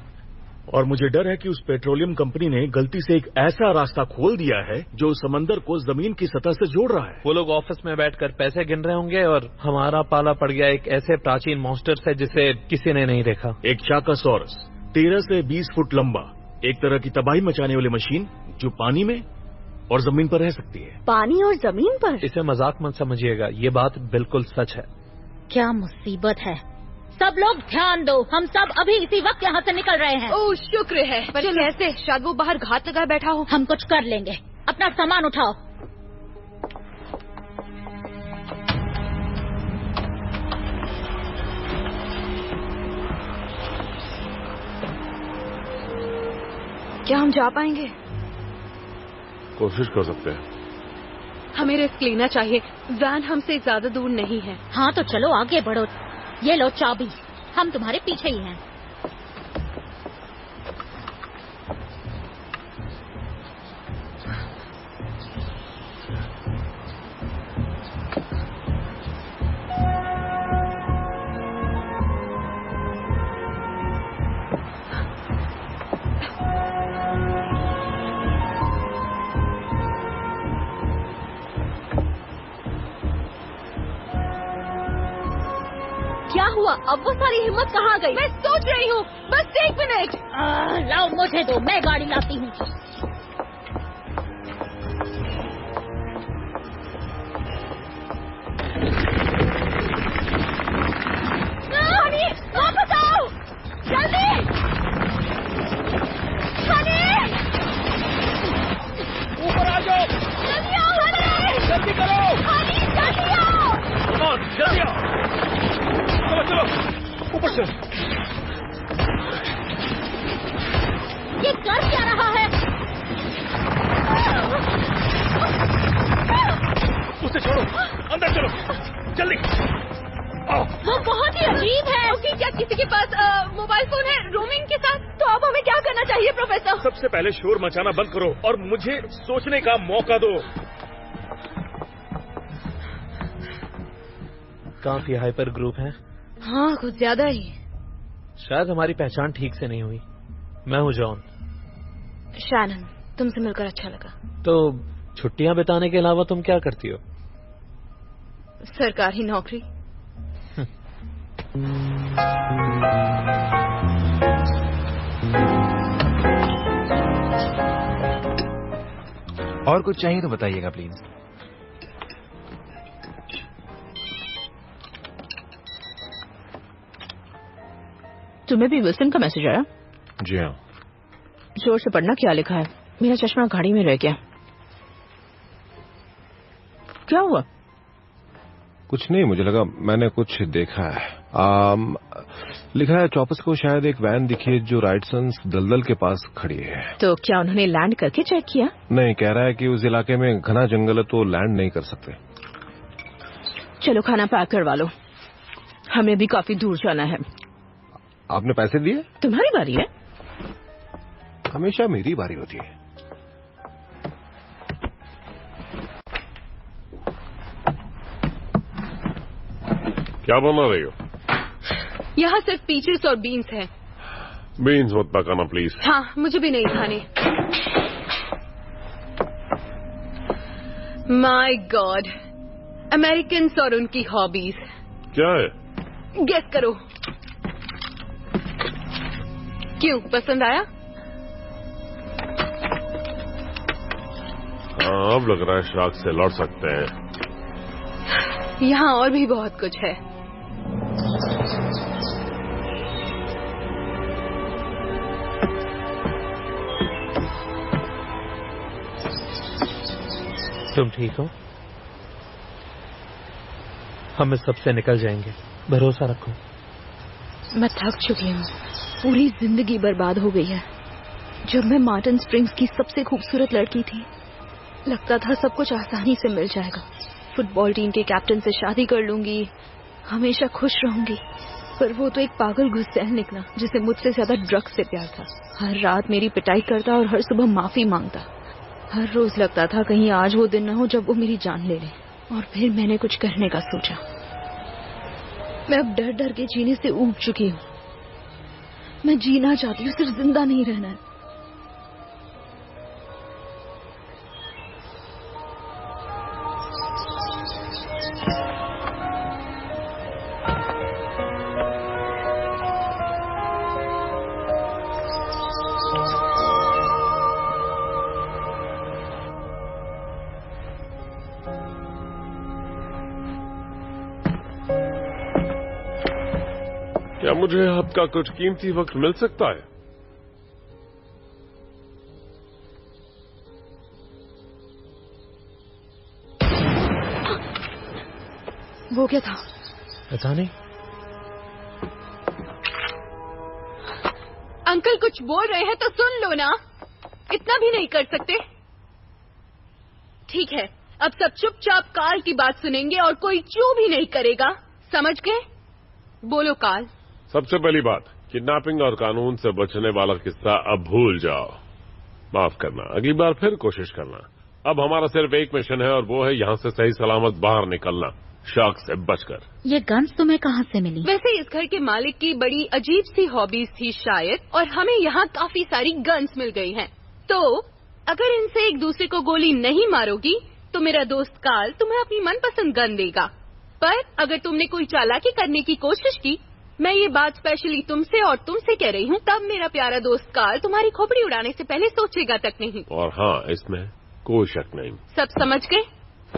और मुझे डर है कि उस पेट्रोलियम कंपनी ने गलती से एक ऐसा रास्ता खोल दिया है जो समंदर को जमीन की सतह से जोड़ रहा है। वो लोग ऑफिस में बैठकर पैसे गिन रहे होंगे और हमारा पाला पड़ गया एक ऐसे प्राचीन मॉन्स्टर से जिसे किसी ने नहीं देखा। एक चाकासॉरस 13 से 20 फुट लंबा, एक तरह की तबाही मचाने वाली मशीन जो पानी में और जमीन पर रह सकती है। पानी और जमीन पर? इसे मजाक मत समझिएगा, ये बात बिल्कुल सच है। क्या मुसीबत है। सब लोग ध्यान दो, हम सब अभी इसी वक्त यहाँ से निकल रहे हैं। ओह शुक्र है। पर कैसे? शायद वो बाहर घात लगाए बैठा हो। हम कुछ कर लेंगे, अपना सामान उठाओ। क्या हम जा पाएंगे? कोशिश कर सकते हैं। हमें रिस्क लेना चाहिए। वैन हमसे ज्यादा दूर नहीं है। हाँ तो चलो आगे बढ़ो। ये लो चाबी, हम तुम्हारे पीछे ही हैं। क्या हुआ? अब वो सारी हिम्मत कहाँ गई? मैं सोच रही हूँ, बस 1 मिनट। लाओ मुझे दो, मैं गाड़ी लाती हूँ। हनी, वापस आओ, जल्दी। हनी, ऊपर आ जाओ, जल्दी आओ। हनी, जल्दी करो। हनी, जल्दी आओ। जल्दी आओ। चलो ऊपर से। ये कर क्या रहा है? उसे छोड़ो, अंदर चलो, जल्दी। वो बहुत ही अजीब है। ओके, क्या किसी के पास मोबाइल फोन है रोमिंग के साथ? तो अब हमें क्या करना चाहिए प्रोफेसर? सबसे पहले शोर मचाना बंद करो और मुझे सोचने का मौका दो। काफी हाइपर ग्रुप है। हाँ, कुछ ज्यादा ही। शायद हमारी पहचान ठीक से नहीं हुई। मैं हूँ जॉन। शैनन, तुमसे मिलकर अच्छा लगा। तो छुट्टियां बिताने के अलावा तुम क्या करती हो? सरकारी नौकरी। और कुछ चाहिए तो बताइएगा प्लीज। तुम्हें भी विल्सन का मैसेज आया? जी हाँ। जोर से पढ़ना, क्या लिखा है? मेरा चश्मा गाड़ी में रह गया। क्या हुआ? कुछ नहीं, मुझे लगा मैंने कुछ देखा है। लिखा है चॉपस को शायद एक वैन दिखी है जो राइटसन्स दलदल के पास खड़ी है। तो क्या उन्होंने लैंड करके चेक किया? नहीं, कह रहा है कि उस इलाके में घना जंगल है तो लैंड नहीं कर सकते। चलो खाना पैक करवा लो, हमें भी काफी दूर जाना है। आपने पैसे दिए? तुम्हारी बारी है। हमेशा मेरी बारी होती है। क्या बना रही हो? यहाँ सिर्फ पीचेस और बीन्स है। बीन्स मत पकाना प्लीज। हाँ, मुझे भी नहीं खाने। माय गॉड, अमेरिकन्स और उनकी हॉबीज। क्या है? गेस करो। क्यों, पसंद आया? हाँ, अब लग रहा है शार्क से लड़ सकते हैं। यहाँ और भी बहुत कुछ है। तुम ठीक हो? हम इस सबसे निकल जाएंगे, भरोसा रखो। मैं थक चुकी हूँ, पूरी जिंदगी बर्बाद हो गई है। जब मैं मार्टिन स्प्रिंग्स की सबसे खूबसूरत लड़की थी, लगता था सब कुछ आसानी से मिल जाएगा। फुटबॉल टीम के कैप्टन से शादी कर लूंगी, हमेशा खुश रहूंगी। पर वो तो एक पागल घुसैल निकला जिसे मुझसे ज्यादा ड्रग्स से प्यार था। हर रात मेरी पिटाई करता और हर सुबह माफी मांगता। हर रोज लगता था कहीं आज वो दिन न हो जब वो मेरी जान ले ले। और फिर मैंने कुछ करने का सोचा। मैं अब डर डर के जीने से ऊब चुकी हूँ। मैं जीना चाहती हूँ, सिर्फ जिंदा नहीं रहना है। क्या मुझे आपका कुछ कीमती वक्त मिल सकता है? वो क्या था? पता नहीं। अंकल कुछ बोल रहे हैं तो सुन लो ना, इतना भी नहीं कर सकते। ठीक है, अब सब चुपचाप कार्ल की बात सुनेंगे और कोई चू भी नहीं करेगा, समझ गए? बोलो कार्ल। सबसे पहली बात, किडनैपिंग और कानून से बचने वाला किस्सा अब भूल जाओ। माफ करना, अगली बार फिर कोशिश करना। अब हमारा सिर्फ एक मिशन है और वो है यहाँ से सही सलामत बाहर निकलना, शार्क से बचकर। ये गन्स तुम्हें कहाँ से मिली? वैसे इस घर के मालिक की बड़ी अजीब सी हॉबीज थी शायद, और हमें यहाँ काफी सारी गन्स मिल गई हैं। तो अगर इनसे एक दूसरे को गोली नहीं मारोगी तो मेरा दोस्त कार्ल तुम्हें अपनी मनपसंद गन देगा। पर अगर तुमने कोई चालाकी करने की कोशिश की, मैं ये बात स्पेशली तुमसे और तुमसे कह रही हूँ, तब मेरा प्यारा दोस्त कार्ल तुम्हारी खोपड़ी उड़ाने से पहले सोचेगा तक नहीं। और हाँ, इसमें कोई शक नहीं। सब समझ गए?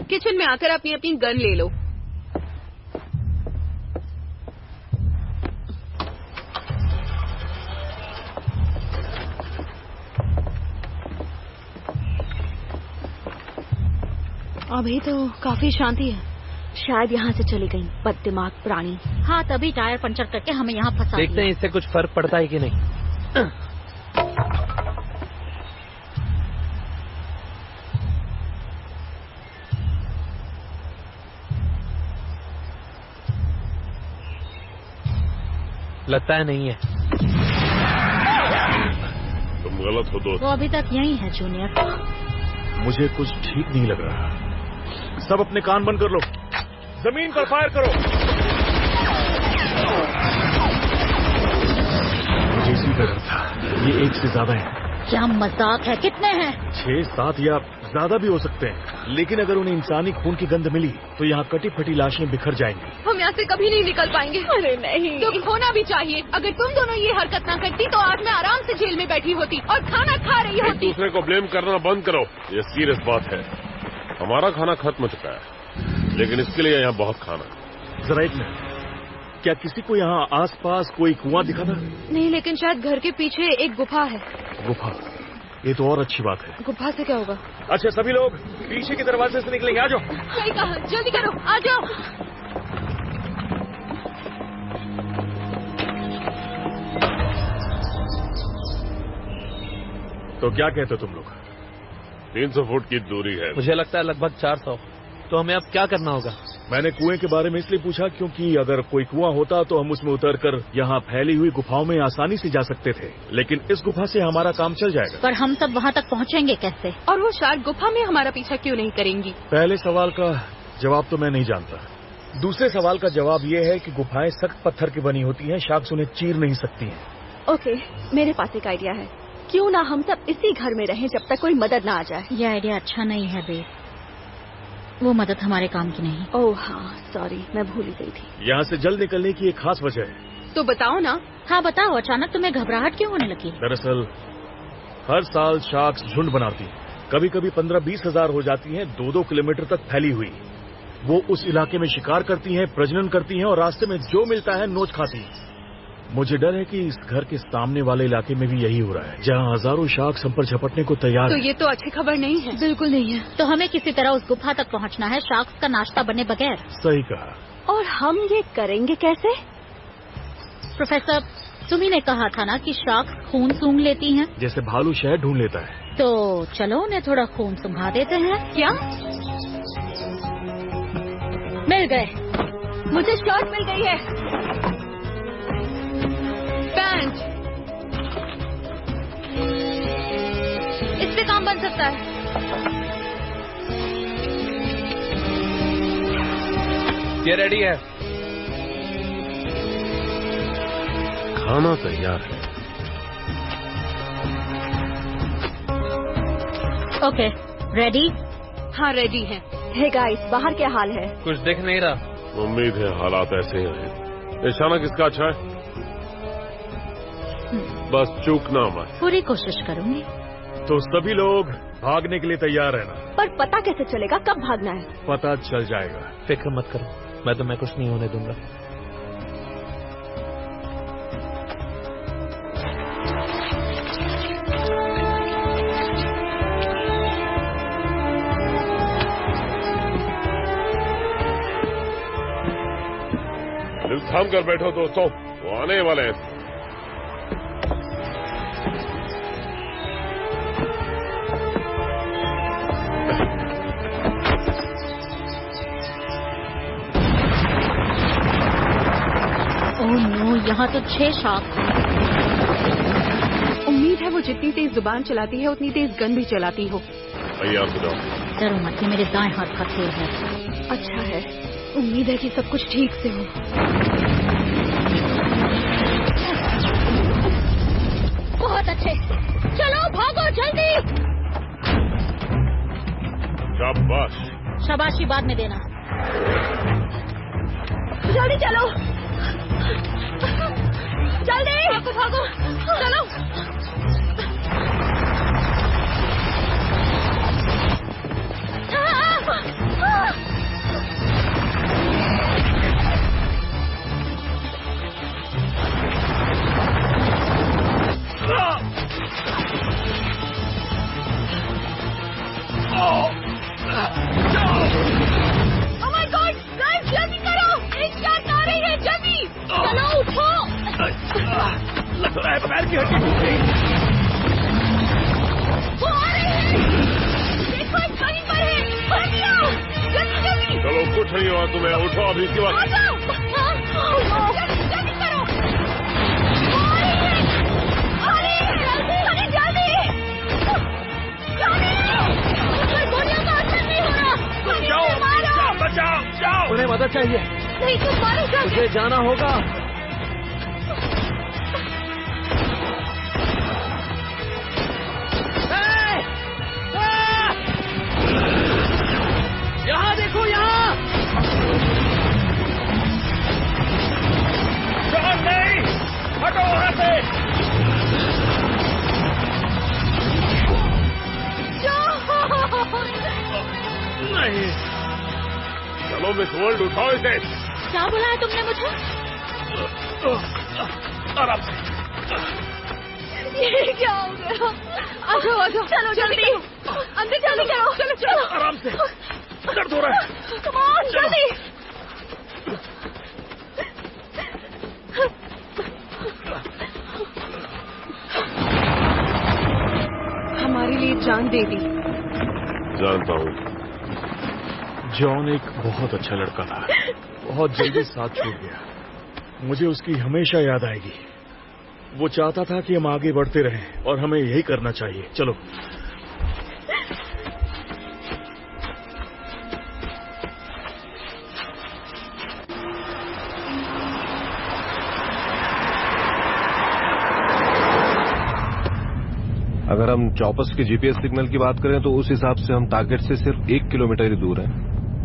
किचन में आकर अपनी अपनी गन ले लो। अभी तो काफी शांति है, शायद यहाँ से चली गई बददिमाग प्राणी। हाँ, तभी टायर पंचर करके हमें यहाँ फंसा देखते हैं इससे कुछ फर्क पड़ता है कि नहीं। लगता है नहीं है। तुम गलत हो दोस्त। वो अभी तक यही है जूनियर। मुझे कुछ ठीक नहीं लग रहा। सब अपने कान बंद कर लो, जमीन पर फायर करो। मुझे इसी का डर था, ये एक से ज्यादा है। क्या मजाक है? कितने हैं? 6-7 या ज्यादा भी हो सकते हैं, लेकिन अगर उन्हें इंसानी खून की गंध मिली तो यहाँ कटी फटी लाशें बिखर जाएंगी। हम यहाँ से कभी नहीं निकल पाएंगे। अरे नहीं, तुम होना भी चाहिए। अगर तुम दोनों ये हरकत ना करती तो आज मैं आराम से जेल में बैठी होती और खाना खा रही होती। एक दूसरे को ब्लेम करना बंद करो, ये सीरियस बात है। हमारा खाना खत्म हो चुका है, लेकिन इसके लिए यहाँ बहुत खाना। जरा एक मिनट, क्या किसी को यहाँ आसपास कोई कुआं दिखा था? नहीं, लेकिन शायद घर के पीछे एक गुफा है। गुफा? ये तो और अच्छी बात है। गुफा से क्या होगा? अच्छा, सभी लोग पीछे के दरवाजे से निकलेंगे, आ जाओ। सही कहा, जल्दी करो, आ जाओ। तो क्या कहते हो तुम लोग? 300 फुट की दूरी है। मुझे लगता है लगभग 400। तो हमें अब क्या करना होगा? मैंने कुएं के बारे में इसलिए पूछा क्योंकि अगर कोई कुआं होता तो हम उसमें उतरकर यहाँ फैली हुई गुफाओं में आसानी से जा सकते थे, लेकिन इस गुफा से हमारा काम चल जाएगा। पर हम सब वहाँ तक पहुँचेंगे कैसे? और वो शार्क गुफा में हमारा पीछा क्यों नहीं करेंगी? पहले सवाल का जवाब तो मैं नहीं जानता। दूसरे सवाल का जवाब ये है कि गुफाएं सख्त पत्थर की बनी होती हैं, शार्क्स उन्हें चीर नहीं सकती हैं। ओके, मेरे पास एक आइडिया है। क्यों ना हम सब इसी घर में रहें जब तक कोई मदद ना आ जाए। ये आइडिया अच्छा नहीं है बेब, वो मदद हमारे काम की नहीं। ओह हाँ, सॉरी, मैं भूल ही गई थी। यहाँ से जल्द निकलने की एक खास वजह है। तो बताओ ना। हाँ बताओ, अचानक तुम्हें घबराहट क्यों होने लगी? दरअसल हर साल शार्क्स झुंड बनाती हैं, कभी कभी 15-20 हजार हो जाती हैं, 2-2 किलोमीटर तक फैली हुई। वो उस इलाके में शिकार करती हैं, प्रजनन करती हैं और रास्ते में जो मिलता है नोच खाती हैं। मुझे डर है कि इस घर के सामने वाले इलाके में भी यही हो रहा है, जहाँ हजारों शार्क्स हम पर झपटने को तैयार तो हैं। ये तो अच्छी खबर नहीं है। बिल्कुल नहीं है। तो हमें किसी तरह उस गुफा तक पहुँचना है, शार्क्स का नाश्ता बने बगैर। सही कहा। और हम ये करेंगे कैसे? प्रोफेसर, तुम्ही ने कहा था ना कि शार्क्स खून सूंघ लेती हैं। जैसे भालू शहद ढूंढ लेता है। तो चलो उन्हें थोड़ा खून सूंघा देते हैं। क्या? मिल गए। मुझे शॉट मिल गई है। पैंट, इससे काम बन सकता है। ये रेडी है। खाना तैयार है। Okay, ready? हाँ, रेडी है। हे गाइस, बाहर क्या हाल है? कुछ दिख नहीं रहा। उम्मीद है हालात ऐसे ही रहे। निशाना किसका अच्छा है? बस चूकना मत। पूरी कोशिश करूंगी। तो सभी लोग भागने के लिए तैयार है ना? पर पता कैसे चलेगा कब भागना है? पता चल जाएगा। फिक्र मत करो, मैं तुम्हें कुछ नहीं होने दूंगा। दिल थाम कर बैठो दोस्तों, वो आने वाले हैं। ओह नो, यहाँ तो 6 शार्क हैं। उम्मीद है वो जितनी तेज जुबान चलाती है उतनी तेज गन भी चलाती हो। आइए आप बताओ। डरो मत, ये मेरे दाएं हाथ का खेल है। अच्छा है, उम्मीद है कि सब कुछ ठीक से हो। बहुत अच्छे, चलो भागो जल्दी। शाबाश। शाबाशी बाद में देना। जल्दी चलो, जल्दी भागो भागो, चलो। लग रहा है पैर की हड्डी टूट गई। वो आ रही है, देखो कहीं पर है, जल्दी आओ, जल्दी जल्दी। चलो कुछ नहीं हुआ तुम्हें, उठो अभी की बात। जल्दी करो, वो आ रही है, जल्दी जल्दी जल्दी। गोलियों का असर नहीं हो रहा। जाओ, बचाओ, जाओ। उन्हें मदद चाहिए। नहीं तुम मारो, मुझे जाना होगा। यहाँ देखो, यहाँ। नहीं, हटो वहाँ से। नहीं। चलो मिस वर्ल्ड, उठाओ इसे। क्या बुलाया तुमने मुझे? आराम से। ये क्या हो गया? आजो आजो, चलो जल्दी, अंदर जल्दी करो, चलो चलो। आराम से, दर्द हो रहा है। कम ऑन, जल्दी। हमारे लिए जान दे दी। जानता हूँ। जॉन एक बहुत अच्छा लड़का था, बहुत जल्दी साथ छोड़ गया। मुझे उसकी हमेशा याद आएगी। वो चाहता था कि हम आगे बढ़ते रहें और हमें यही करना चाहिए। चलो। अगर हम चॉपर्स के जीपीएस सिग्नल की बात करें तो उस हिसाब से हम टारगेट से सिर्फ 1 किलोमीटर ही दूर हैं।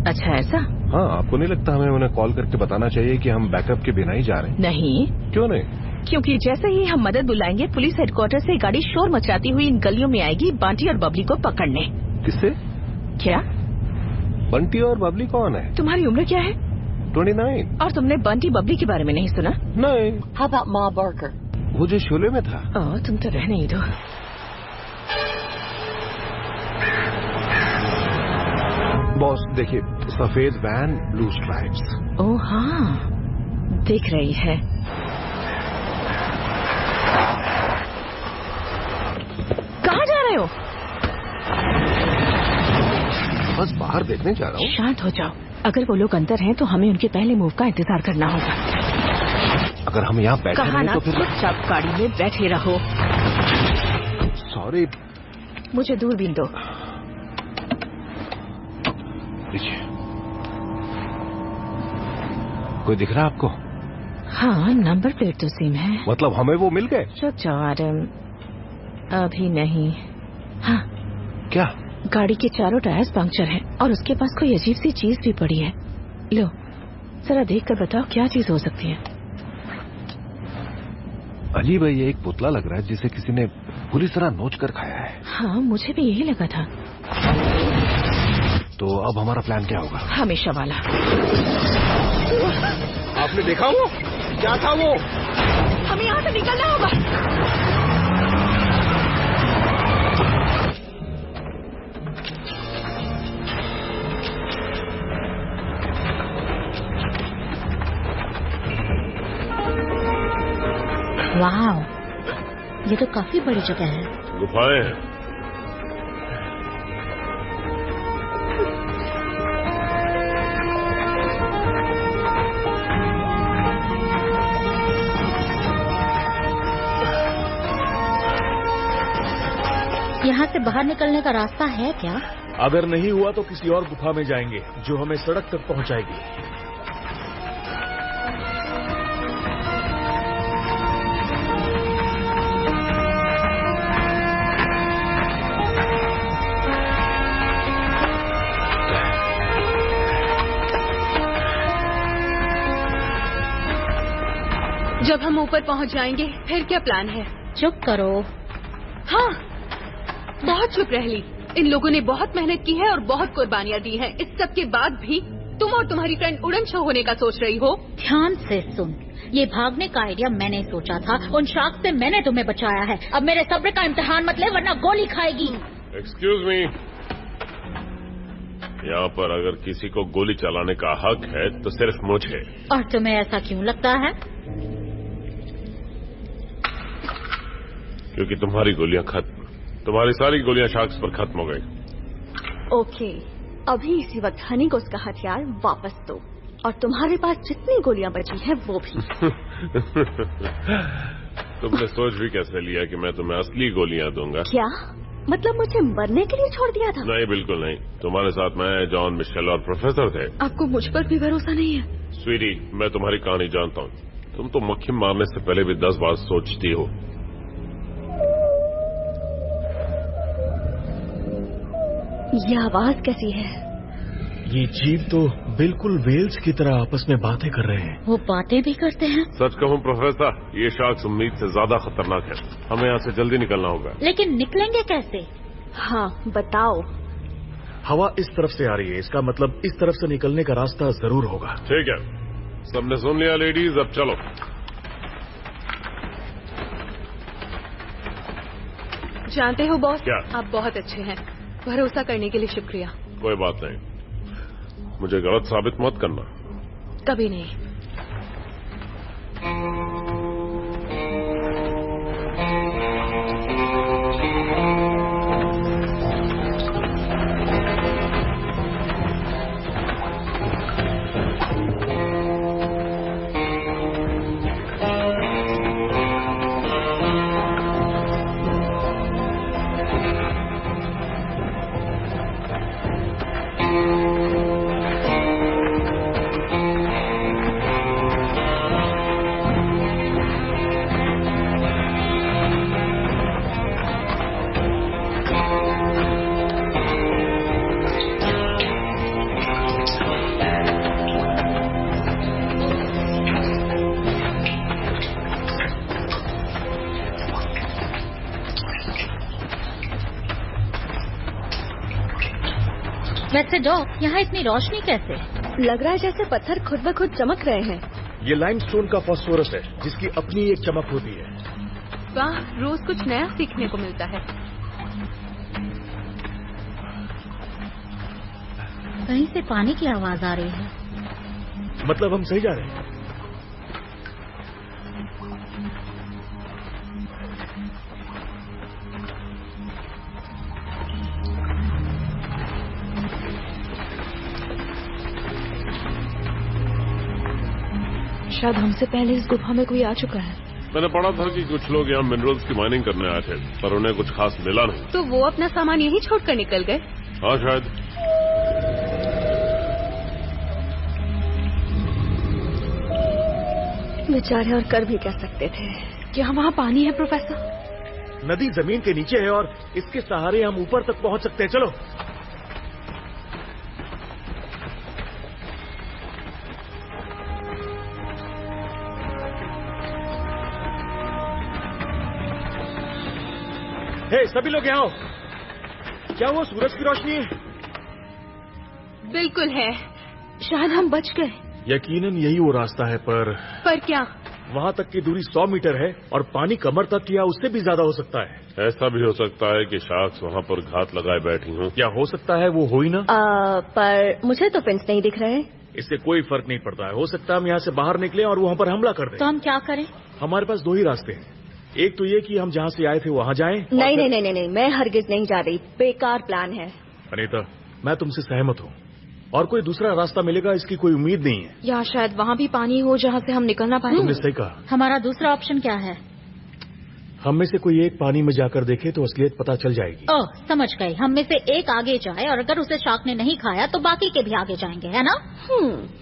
अच्छा ऐसा? हाँ, आपको नहीं लगता हमें उन्हें कॉल करके बताना चाहिए कि हम बैकअप के बिना ही जा रहे हैं? नहीं। क्यों नहीं? क्योंकि जैसे ही हम मदद बुलाएंगे पुलिस हेडक्वार्टर से गाड़ी शोर मचाती हुई इन गलियों में आएगी बंटी और बबली को पकड़ने। किससे? क्या? बंटी और बबली कौन है? तुम्हारी उम्र क्या है? 29। और तुमने बंटी बबली के बारे में नहीं सुना? नहीं। How about Ma Barker? वो जो शोले में था। तुम तो रहने ही दो। बॉस देखिए, सफेद वैन, ब्लू स्ट्राइप्स। ओह हाँ, दिख रही है। कहाँ जा रहे हो? बस बाहर देखने जा रहा हूँ। शांत हो जाओ। अगर वो लोग अंदर हैं तो हमें उनके पहले मूव का इंतजार करना होगा। अगर हम यहाँ बैठे कहा रहे ना, तो फिर चुपचाप गाड़ी में बैठे रहो। सॉरी। मुझे दूरबीन दो। कोई दिख रहा है आपको? हाँ, नंबर प्लेट तो सेम है। मतलब हमें वो मिल गए? रुक जाओ आदम, अभी नहीं। हाँ। क्या? गाड़ी के चारों टायर्स पंक्चर हैं और उसके पास कोई अजीब सी चीज भी पड़ी है। लो जरा देख कर बताओ क्या चीज हो सकती है। अजीब है, ये एक पुतला लग रहा है जिसे किसी ने पूरी तरह नोच कर खाया है। हाँ मुझे भी यही लगा था। तो अब हमारा प्लान क्या होगा? हमेशा वाला। आपने देखा वो क्या था? वो हमें यहाँ से निकलना होगा। वाह, ये तो काफी बड़ी जगह है। गुफाएं हैं। यहाँ से बाहर निकलने का रास्ता है क्या? अगर नहीं हुआ तो किसी और गुफा में जाएंगे जो हमें सड़क तक पहुँचाएगी। जब हम ऊपर पहुंच जाएंगे फिर क्या प्लान है? चुप करो। हाँ, बहुत चुप रह ली। इन लोगों ने बहुत मेहनत की है और बहुत कुर्बानियां दी हैं। इस सब के बाद भी तुम और तुम्हारी फ्रेंड उड़न छू होने का सोच रही हो। ध्यान से सुन, ये भागने का आइडिया मैंने सोचा था। उन शार्क से मैंने तुम्हें बचाया है। अब मेरे सब्र का इम्तिहान मत ले वरना गोली खाएगी। एक्सक्यूज मी, यहाँ पर अगर किसी को गोली चलाने का हक है तो सिर्फ मुझे। और तुम्हें ऐसा क्यों लगता है? क्योंकि तुम्हारी गोलियां खत्म, तुम्हारी सारी गोलियां शार्क्स पर खत्म हो गई। ओके, अभी इसी वक्त हनी को उसका हथियार वापस दो और तुम्हारे पास जितनी गोलियां बची हैं वो भी। तुमने सोच भी कैसे लिया कि मैं तुम्हें असली गोलियां दूंगा? क्या मतलब मुझे मरने के लिए छोड़ दिया था? नहीं, बिल्कुल नहीं। तुम्हारे साथ मैं, जॉन, मिशेल और प्रोफेसर थे। आपको मुझ पर भी भरोसा नहीं है? स्वीटी, मैं तुम्हारी कहानी जानता हूँ। तुम तो मक्खी मारने से पहले भी 10 बार सोचती हो। ये आवाज कैसी है? ये जीव तो बिल्कुल वेल्स की तरह आपस में बातें कर रहे हैं। वो बातें भी करते हैं? सच कहूँ प्रोफेसर, ये शार्क्स उम्मीद से ज्यादा खतरनाक है। हमें यहाँ से जल्दी निकलना होगा। लेकिन निकलेंगे कैसे? हाँ बताओ। हवा इस तरफ से आ रही है, इसका मतलब इस तरफ से निकलने का रास्ता जरूर होगा। ठीक है, सबने सुन लिया लेडीज, अब चलो। जानते हो बॉस, क्या? आप बहुत अच्छे हैं। भरोसा करने के लिए शुक्रिया। कोई बात नहीं, मुझे गलत साबित मत करना। कभी नहीं। वैसे डॉग, यहाँ इतनी रोशनी कैसे? लग रहा है जैसे पत्थर खुद ब खुद चमक रहे हैं। ये लाइमस्टोन का फास्फोरस है जिसकी अपनी एक चमक होती है। वाह, रोज कुछ नया सीखने को मिलता है। कहीं से पानी की आवाज आ रही है। मतलब हम सही जा रहे हैं? शायद हमसे पहले इस गुफा में कोई आ चुका है। मैंने पढ़ा था कि कुछ लोग यहाँ मिनरल्स की माइनिंग करने आए थे, पर उन्हें कुछ खास मिला नहीं। तो वो अपना सामान यहीं छोड़कर निकल गए? हाँ शायद। बेचारे और कर भी कह सकते थे। क्या वहाँ पानी है प्रोफेसर? नदी जमीन के नीचे है और इसके सहारे हम ऊपर तक पहुँच सकते हैं। चलो। हे, सभी लोग यहाँ आओ। क्या वो सूरज की रोशनी है? बिल्कुल है। शायद हम बच गए। यकीनन यही वो रास्ता है, पर क्या? वहाँ तक की दूरी 100 मीटर है और पानी कमर तक या उससे भी ज्यादा हो सकता है। ऐसा भी हो सकता है कि शार्क्स वहाँ पर घात लगाए बैठी हूँ। क्या हो सकता है वो हो ही ना? पर मुझे तो फिंच नहीं दिख रहे। इससे कोई फर्क नहीं पड़ता है। हो सकता है हम यहाँ से बाहर निकले और वहाँ पर हमला कर दें। तो हम क्या करें? हमारे पास 2 ही रास्ते हैं। एक तो ये कि हम जहाँ से आए थे वहाँ जाएं। नहीं, मैं हरगिज नहीं जा रही। बेकार प्लान है। अनीता, मैं तुमसे सहमत हूँ और कोई दूसरा रास्ता मिलेगा इसकी कोई उम्मीद नहीं है। या शायद वहाँ भी पानी हो जहाँ से हम निकलना पाए। तुमने सही कहा। हमारा दूसरा ऑप्शन क्या है? हम में से कोई एक पानी में जाकर देखे तो असलियत पता चल जाएगी। ओह, समझ गए। हम में से एक आगे जाए और अगर उसे शार्क ने नहीं खाया तो बाकी के भी आगे जाएंगे, है ना?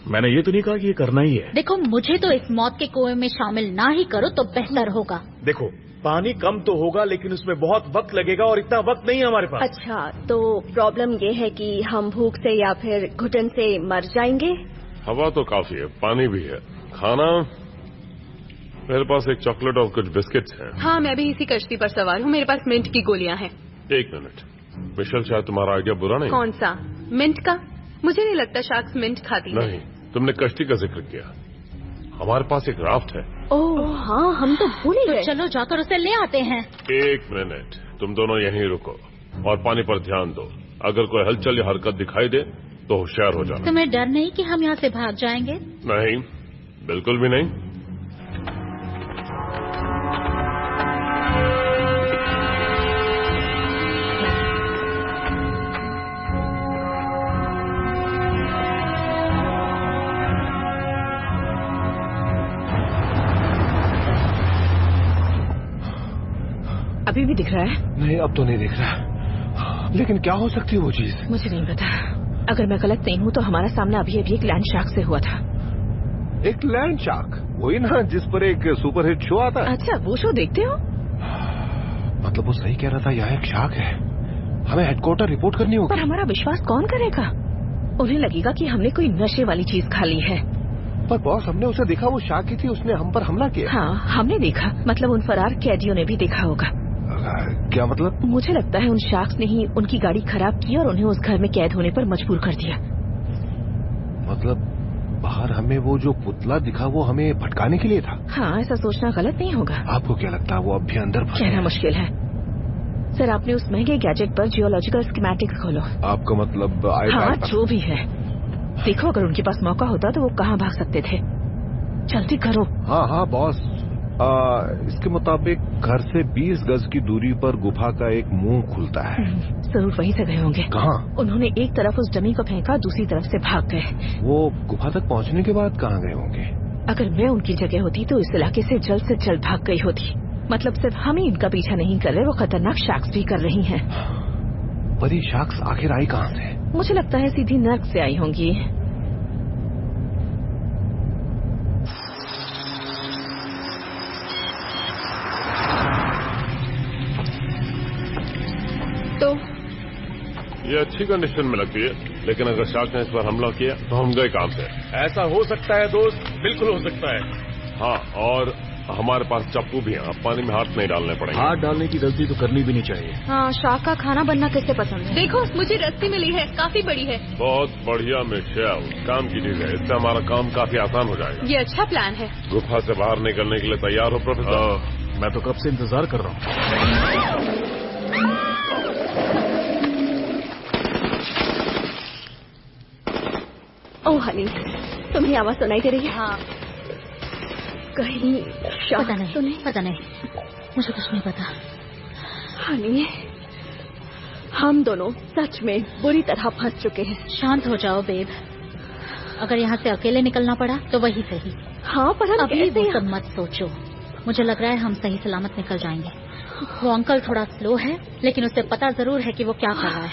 मैंने ये तो नहीं कहा कि ये करना ही है। देखो, मुझे तो इस मौत के कुएं में शामिल ना ही करो तो बेहतर होगा। देखो, पानी कम तो होगा लेकिन उसमें बहुत वक्त लगेगा और इतना वक्त नहीं है हमारे पास। अच्छा, तो प्रॉब्लम ये है कि हम भूख से या फिर घुटन से मर जाएंगे। हवा तो काफी है, पानी भी है, खाना मेरे पास एक चॉकलेट और कुछ बिस्किट्स हैं। हाँ, मैं भी इसी कश्ती पर सवार हूँ। मेरे पास मिंट की गोलियाँ हैं। 1 मिनट, मिशेल, शायद तुम्हारा आइडिया बुरा नहीं। कौन सा? मिंट का? मुझे नहीं लगता शार्क्स मिंट खाती है। नहीं, तुमने कश्ती का जिक्र किया। हमारे पास एक राफ्ट है। ओह हाँ, हम तो भूल ही गए। तो चलो जाकर उसे ले आते हैं। 1 मिनट, तुम दोनों यहीं रुको और पानी पर ध्यान दो। अगर कोई हलचल या हरकत दिखाई दे तो होशियार हो जाना। तुम्हें डर नहीं कि हम यहाँ से भाग जाएंगे? नहीं, बिल्कुल भी नहीं। अभी भी दिख रहा है? नहीं, अब तो नहीं दिख रहा। लेकिन क्या हो सकती है वो चीज? मुझे नहीं पता। अगर मैं गलत नहीं हूँ तो हमारा सामना अभी एक लैंड शार्क से हुआ था। एक लैंड शार्क? वही ना जिस पर एक सुपरहिट शो आता है। अच्छा, वो शो देखते हो? मतलब वो सही कह रहा था, यहाँ एक शार्क है। हमें हेडक्वार्टर रिपोर्ट करनी होगी। पर हमारा विश्वास कौन करेगा? उन्हें लगेगा कि हमने कोई नशे वाली चीज खा ली है। पर बॉस, हमने उसे देखा, वो शार्क ही थी, उसने हम पर हमला किया। हाँ, हमने देखा। मतलब उन फरार कैदियों ने भी देखा होगा। क्या मतलब? मुझे लगता है उन शार्क्स ने ही उनकी गाड़ी खराब की और उन्हें उस घर में कैद होने पर मजबूर कर दिया। मतलब बाहर हमें वो जो पुतला दिखा वो हमें भटकाने के लिए था? हाँ, ऐसा सोचना गलत नहीं होगा। आपको क्या लगता है वो अब भी अंदर? कहना मुश्किल है। सर, आपने उस महंगे गैजेट पर जियोलॉजिकल स्कीमेटिक्स खोलो। आपका मतलब? हाँ, जो भी है। देखो, अगर उनके पास मौका होता तो वो कहाँ भाग सकते थे। जल्दी करो। हाँ हाँ बॉस, इसके मुताबिक घर से 20 गज की दूरी पर गुफा का एक मुंह खुलता है। जरूर वहीं से गए होंगे। कहाँ? उन्होंने एक तरफ उस डमी को फेंका, दूसरी तरफ से भाग गए। वो गुफा तक पहुँचने के बाद कहाँ गए होंगे? अगर मैं उनकी जगह होती तो इस इलाके से जल्द भाग गई होती। मतलब सिर्फ हम ही इनका पीछा नहीं कर रहे, वो खतरनाक शार्क्स भी कर रही हैं। पर ये शार्क्स आखिर आई कहाँ से? मुझे लगता है सीधी नर्क से आई होंगी। तो ये अच्छी कंडीशन में लगती है, लेकिन अगर शार्क ने इस पर हमला किया तो हम गए काम से। ऐसा हो सकता है दोस्त, बिल्कुल हो सकता है। हाँ, और हमारे पास चाकू भी है, अब पानी में हाथ नहीं डालने पड़ेंगे। हाथ डालने की गलती तो करनी भी नहीं चाहिए। हाँ, शार्क का खाना बनना किससे पसंद है? देखो, मुझे रस्सी मिली है, काफी बड़ी है। बहुत बढ़िया मिशेल, काम कीजिएगा, इससे हमारा काम काफी आसान हो जाएगा। ये अच्छा प्लान है। गुफा से बाहर निकलने के लिए तैयार हो प्रोफेसर? मैं तो कब से इंतजार कर रहा हूँ। ओह हनी, तुम्हें आवाज सुनाई दे रही है? हाँ। कहीं शार्क तो नहीं? पता नहीं, मुझे कुछ नहीं पता। हनी, हम दोनों सच में बुरी तरह फंस चुके हैं। शांत हो जाओ बेब। अगर यहाँ से अकेले निकलना पड़ा तो वही सही। हाँ, पर हम अभी वो सब मत सोचो। मुझे लग रहा है हम सही सलामत निकल जाएंगे। वो अंकल थोड़ा स्लो है, लेकिन उसे पता जरूर है कि वो क्या कर रहा है।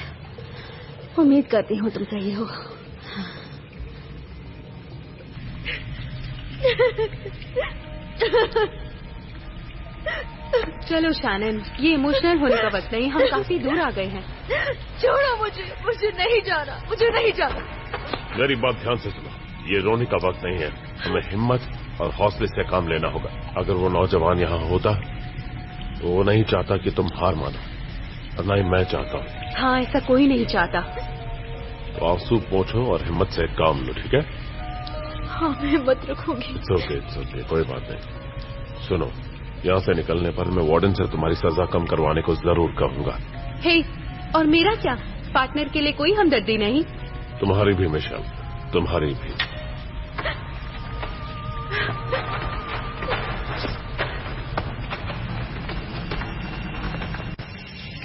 उम्मीद करती हूँ तुम सही हो। चलो शैनन, ये इमोशनल होने का वक्त नहीं, हम काफी दूर आ गए हैं। छोड़ो मुझे नहीं जाना, मुझे नहीं जाना। मेरी बात ध्यान से सुनो, ये रोने का वक्त नहीं है। हमें हिम्मत और हौसले से काम लेना होगा। अगर वो नौजवान यहाँ होता तो वो नहीं चाहता कि तुम हार मानो। और ना ही मैं चाहता हूँ। हाँ, ऐसा कोई नहीं चाहता। तो आंसू पोंछो और हिम्मत से काम लो, ठीक है? हाँ, मैं हिम्मत रखूंगी। इट्स ओके, कोई बात नहीं। सुनो, यहाँ से निकलने पर मैं वार्डन से तुम्हारी सजा कम करवाने को जरूर कहूंगा। हे, और मेरा क्या? पार्टनर के लिए कोई हमदर्दी नहीं? तुम्हारी भी मिशेल, तुम्हारी भी।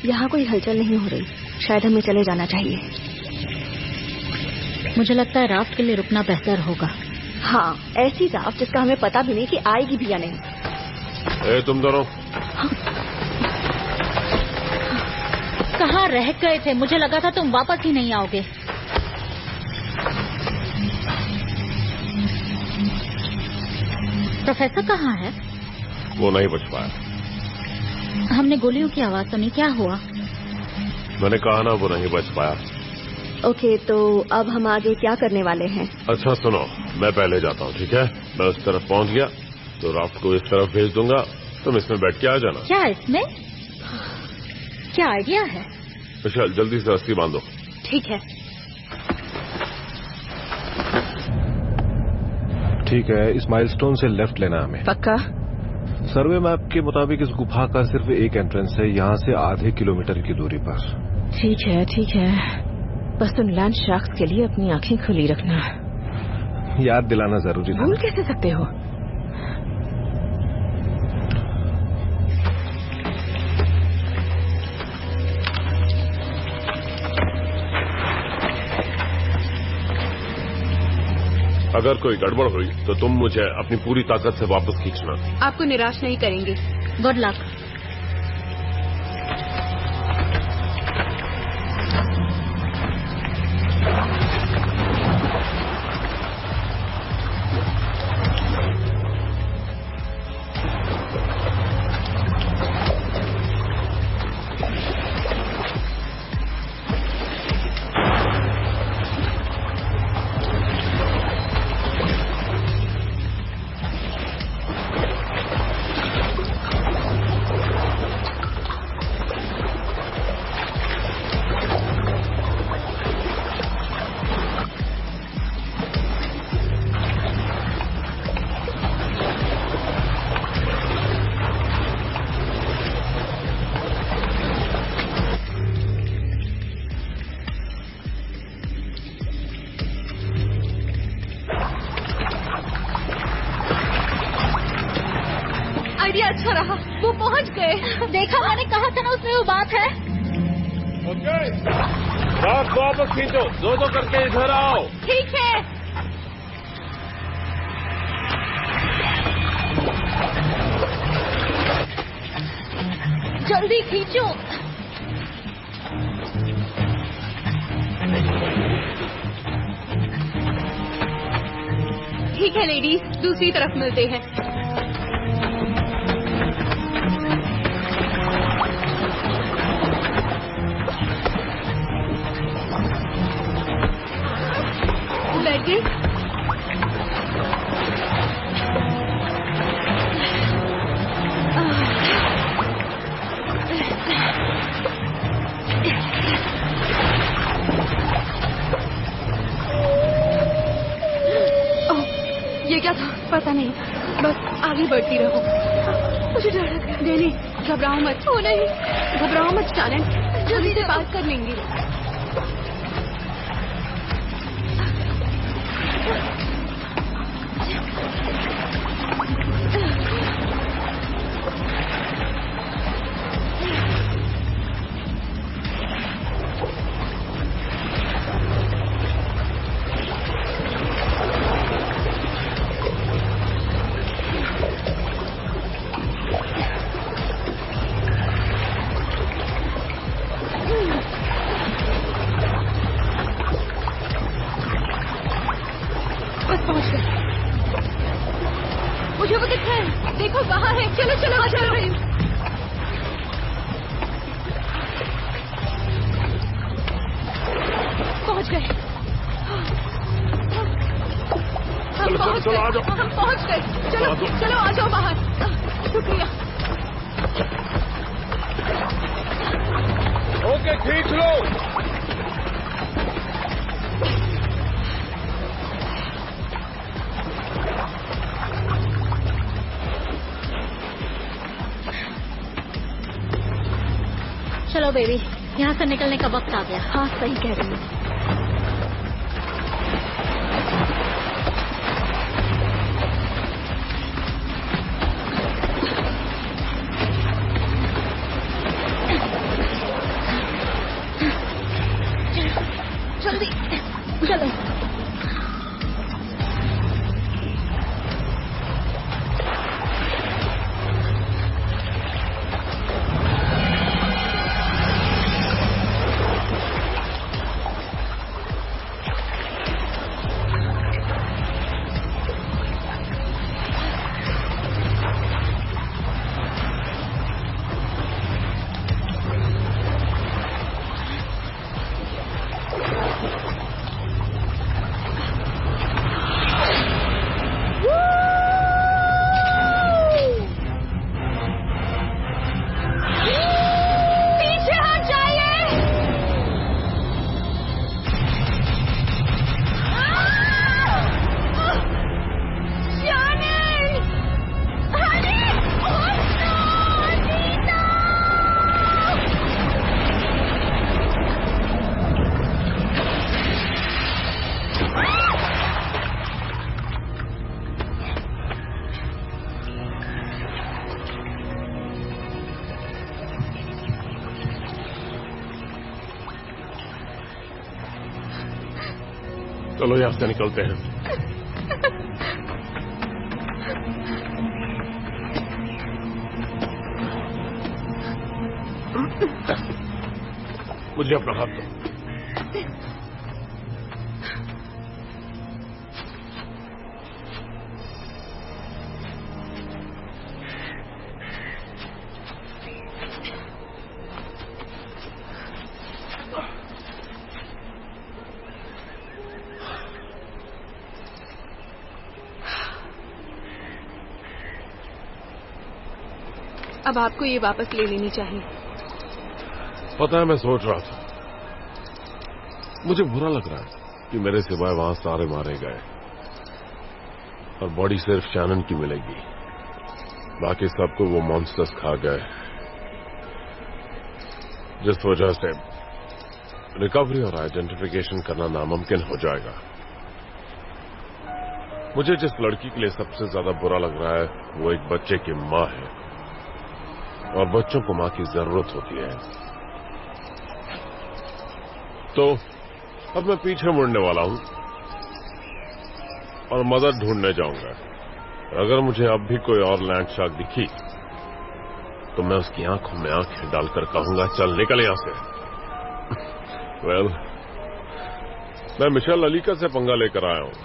यहाँ कोई हलचल नहीं हो रही, शायद हमें चले जाना चाहिए। मुझे लगता है राफ्ट के लिए रुकना बेहतर होगा। हाँ, ऐसी राफ्ट जिसका हमें पता भी नहीं कि आएगी भी या नहीं। ए, तुम दोनों कहाँ रह गए थे? मुझे लगा था तुम वापस ही नहीं आओगे। प्रोफेसर कहाँ है? वो नहीं बच पाया। हमने गोलियों की आवाज सुनी, क्या हुआ? मैंने कहा ना, वो नहीं बच पाया। ओके, तो अब हम आगे क्या करने वाले हैं? अच्छा सुनो, मैं पहले जाता हूँ, ठीक है? मैं उस तरफ पहुँच गया तो राफ्ट को इस तरफ भेज दूंगा, तुम इसमें बैठ के आ जाना। क्या इसमें? क्या आइडिया है? मिशेल, जल्दी से रस्सी बांधो। ठीक है। ठीक है, इस माइलस्टोन से लेफ्ट लेना हमें। पक्का? सर्वे मैप के मुताबिक इस गुफा का सिर्फ एक एंट्रेंस है, यहाँ से आधे किलोमीटर की दूरी पर। ठीक है, बस तुम लैंड शार्क्स के लिए अपनी आंखें खुली रखना। याद दिलाना जरूरी था। भूल कैसे सकते हो? अगर कोई गड़बड़ हुई तो तुम मुझे अपनी पूरी ताकत से वापस खींचना। आपको निराश नहीं करेंगे। Good luck. आइडिया अच्छा रहा, वो पहुंच गए। देखा, मैंने कहा था ना उसमें वो बात है। ओके, राफ्ट वापस खींचो, दो करके इधर आओ। ठीक है। जल्दी खींचो। ठीक है लेडीज, दूसरी तरफ मिलते हैं। बैठ गए? ये क्या था? पता नहीं, बस आगे बढ़ती रहो। मुझे डर लग रहा है। नहीं, घबराओ मत। हो नहीं, घबराओ मत शालन, जल्दी से बात कर लेंगे। मुझे वो दिखता है, देखो वहाँ है। चलो चलो, आ चल रही हूँ। पहुँच गए। हम पहुँच गए। चलो चलो, आ जाओ बाहर। शुक्रिया। ओके, खींच लो। चलो बेबी, यहाँ से निकलने का वक्त आ गया। हाँ, सही कह रही हूँ। जल्दी चलो। चलो यहाँ से निकलते हैं। मुझे अपना हाथ दो। अब आपको ये वापस ले लेनी चाहिए। पता है, मैं सोच रहा था, मुझे बुरा लग रहा है कि मेरे सिवाय वहां सारे मारे गए और बॉडी सिर्फ शैनन की मिलेगी। बाकी सबको वो मॉन्स्टर्स खा गए, जिस वजह से रिकवरी और आइडेंटिफिकेशन करना नामुमकिन हो जाएगा। मुझे जिस लड़की के लिए सबसे ज्यादा बुरा लग रहा है वो एक बच्चे की मां है, और बच्चों को मां की जरूरत होती है। तो अब मैं पीछे मुड़ने वाला हूं और मदद ढूंढने जाऊंगा। अगर मुझे अब भी कोई और लैंड शार्क दिखी तो मैं उसकी आंखों में आंखें डालकर कहूंगा, चल निकल यहां से। वेल, मैं मिशेल अलीका से पंगा लेकर आया हूं।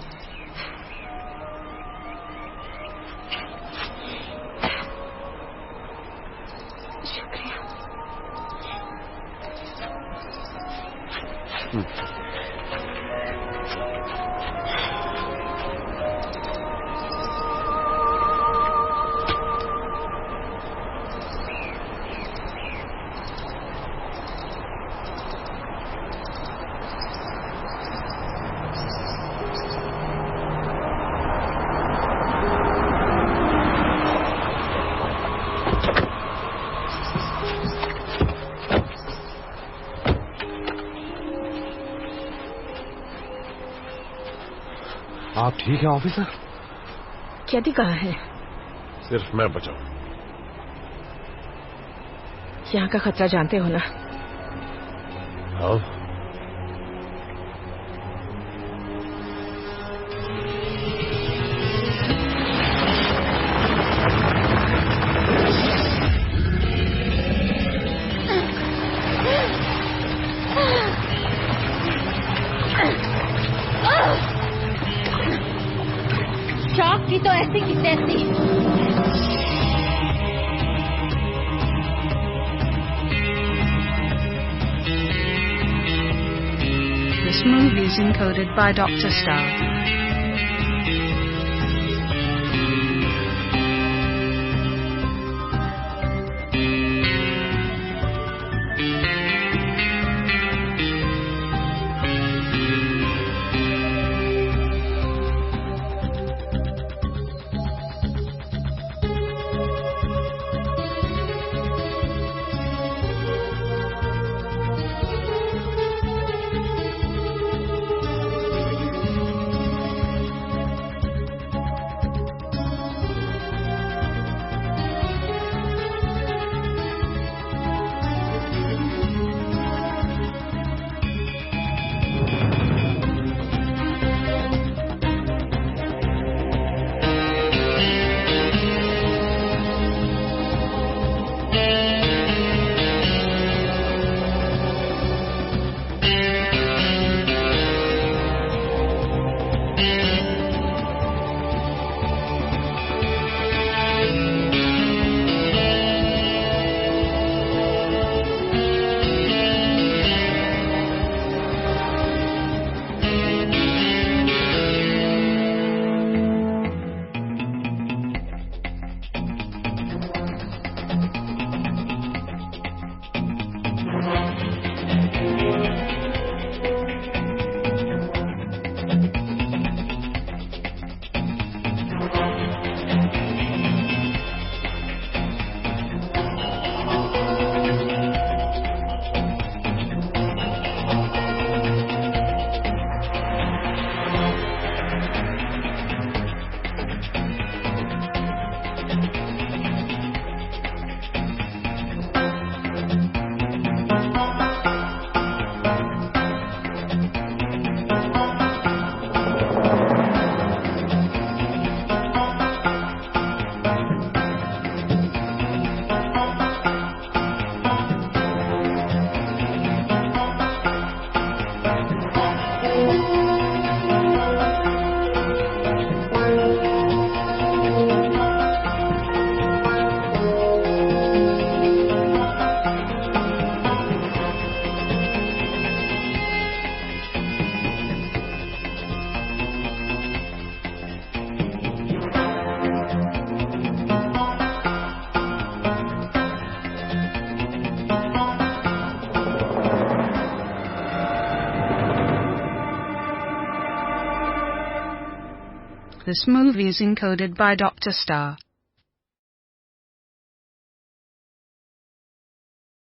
आप ठीक है ऑफिसर? कैदी कहाँ है? सिर्फ मैं बचाऊं। यहाँ का खतरा जानते हो ना? हाँ। शार्क की तो ऐसी की तैसी। This movie is encoded by Dr. Star. This movie is encoded by Dr. Star.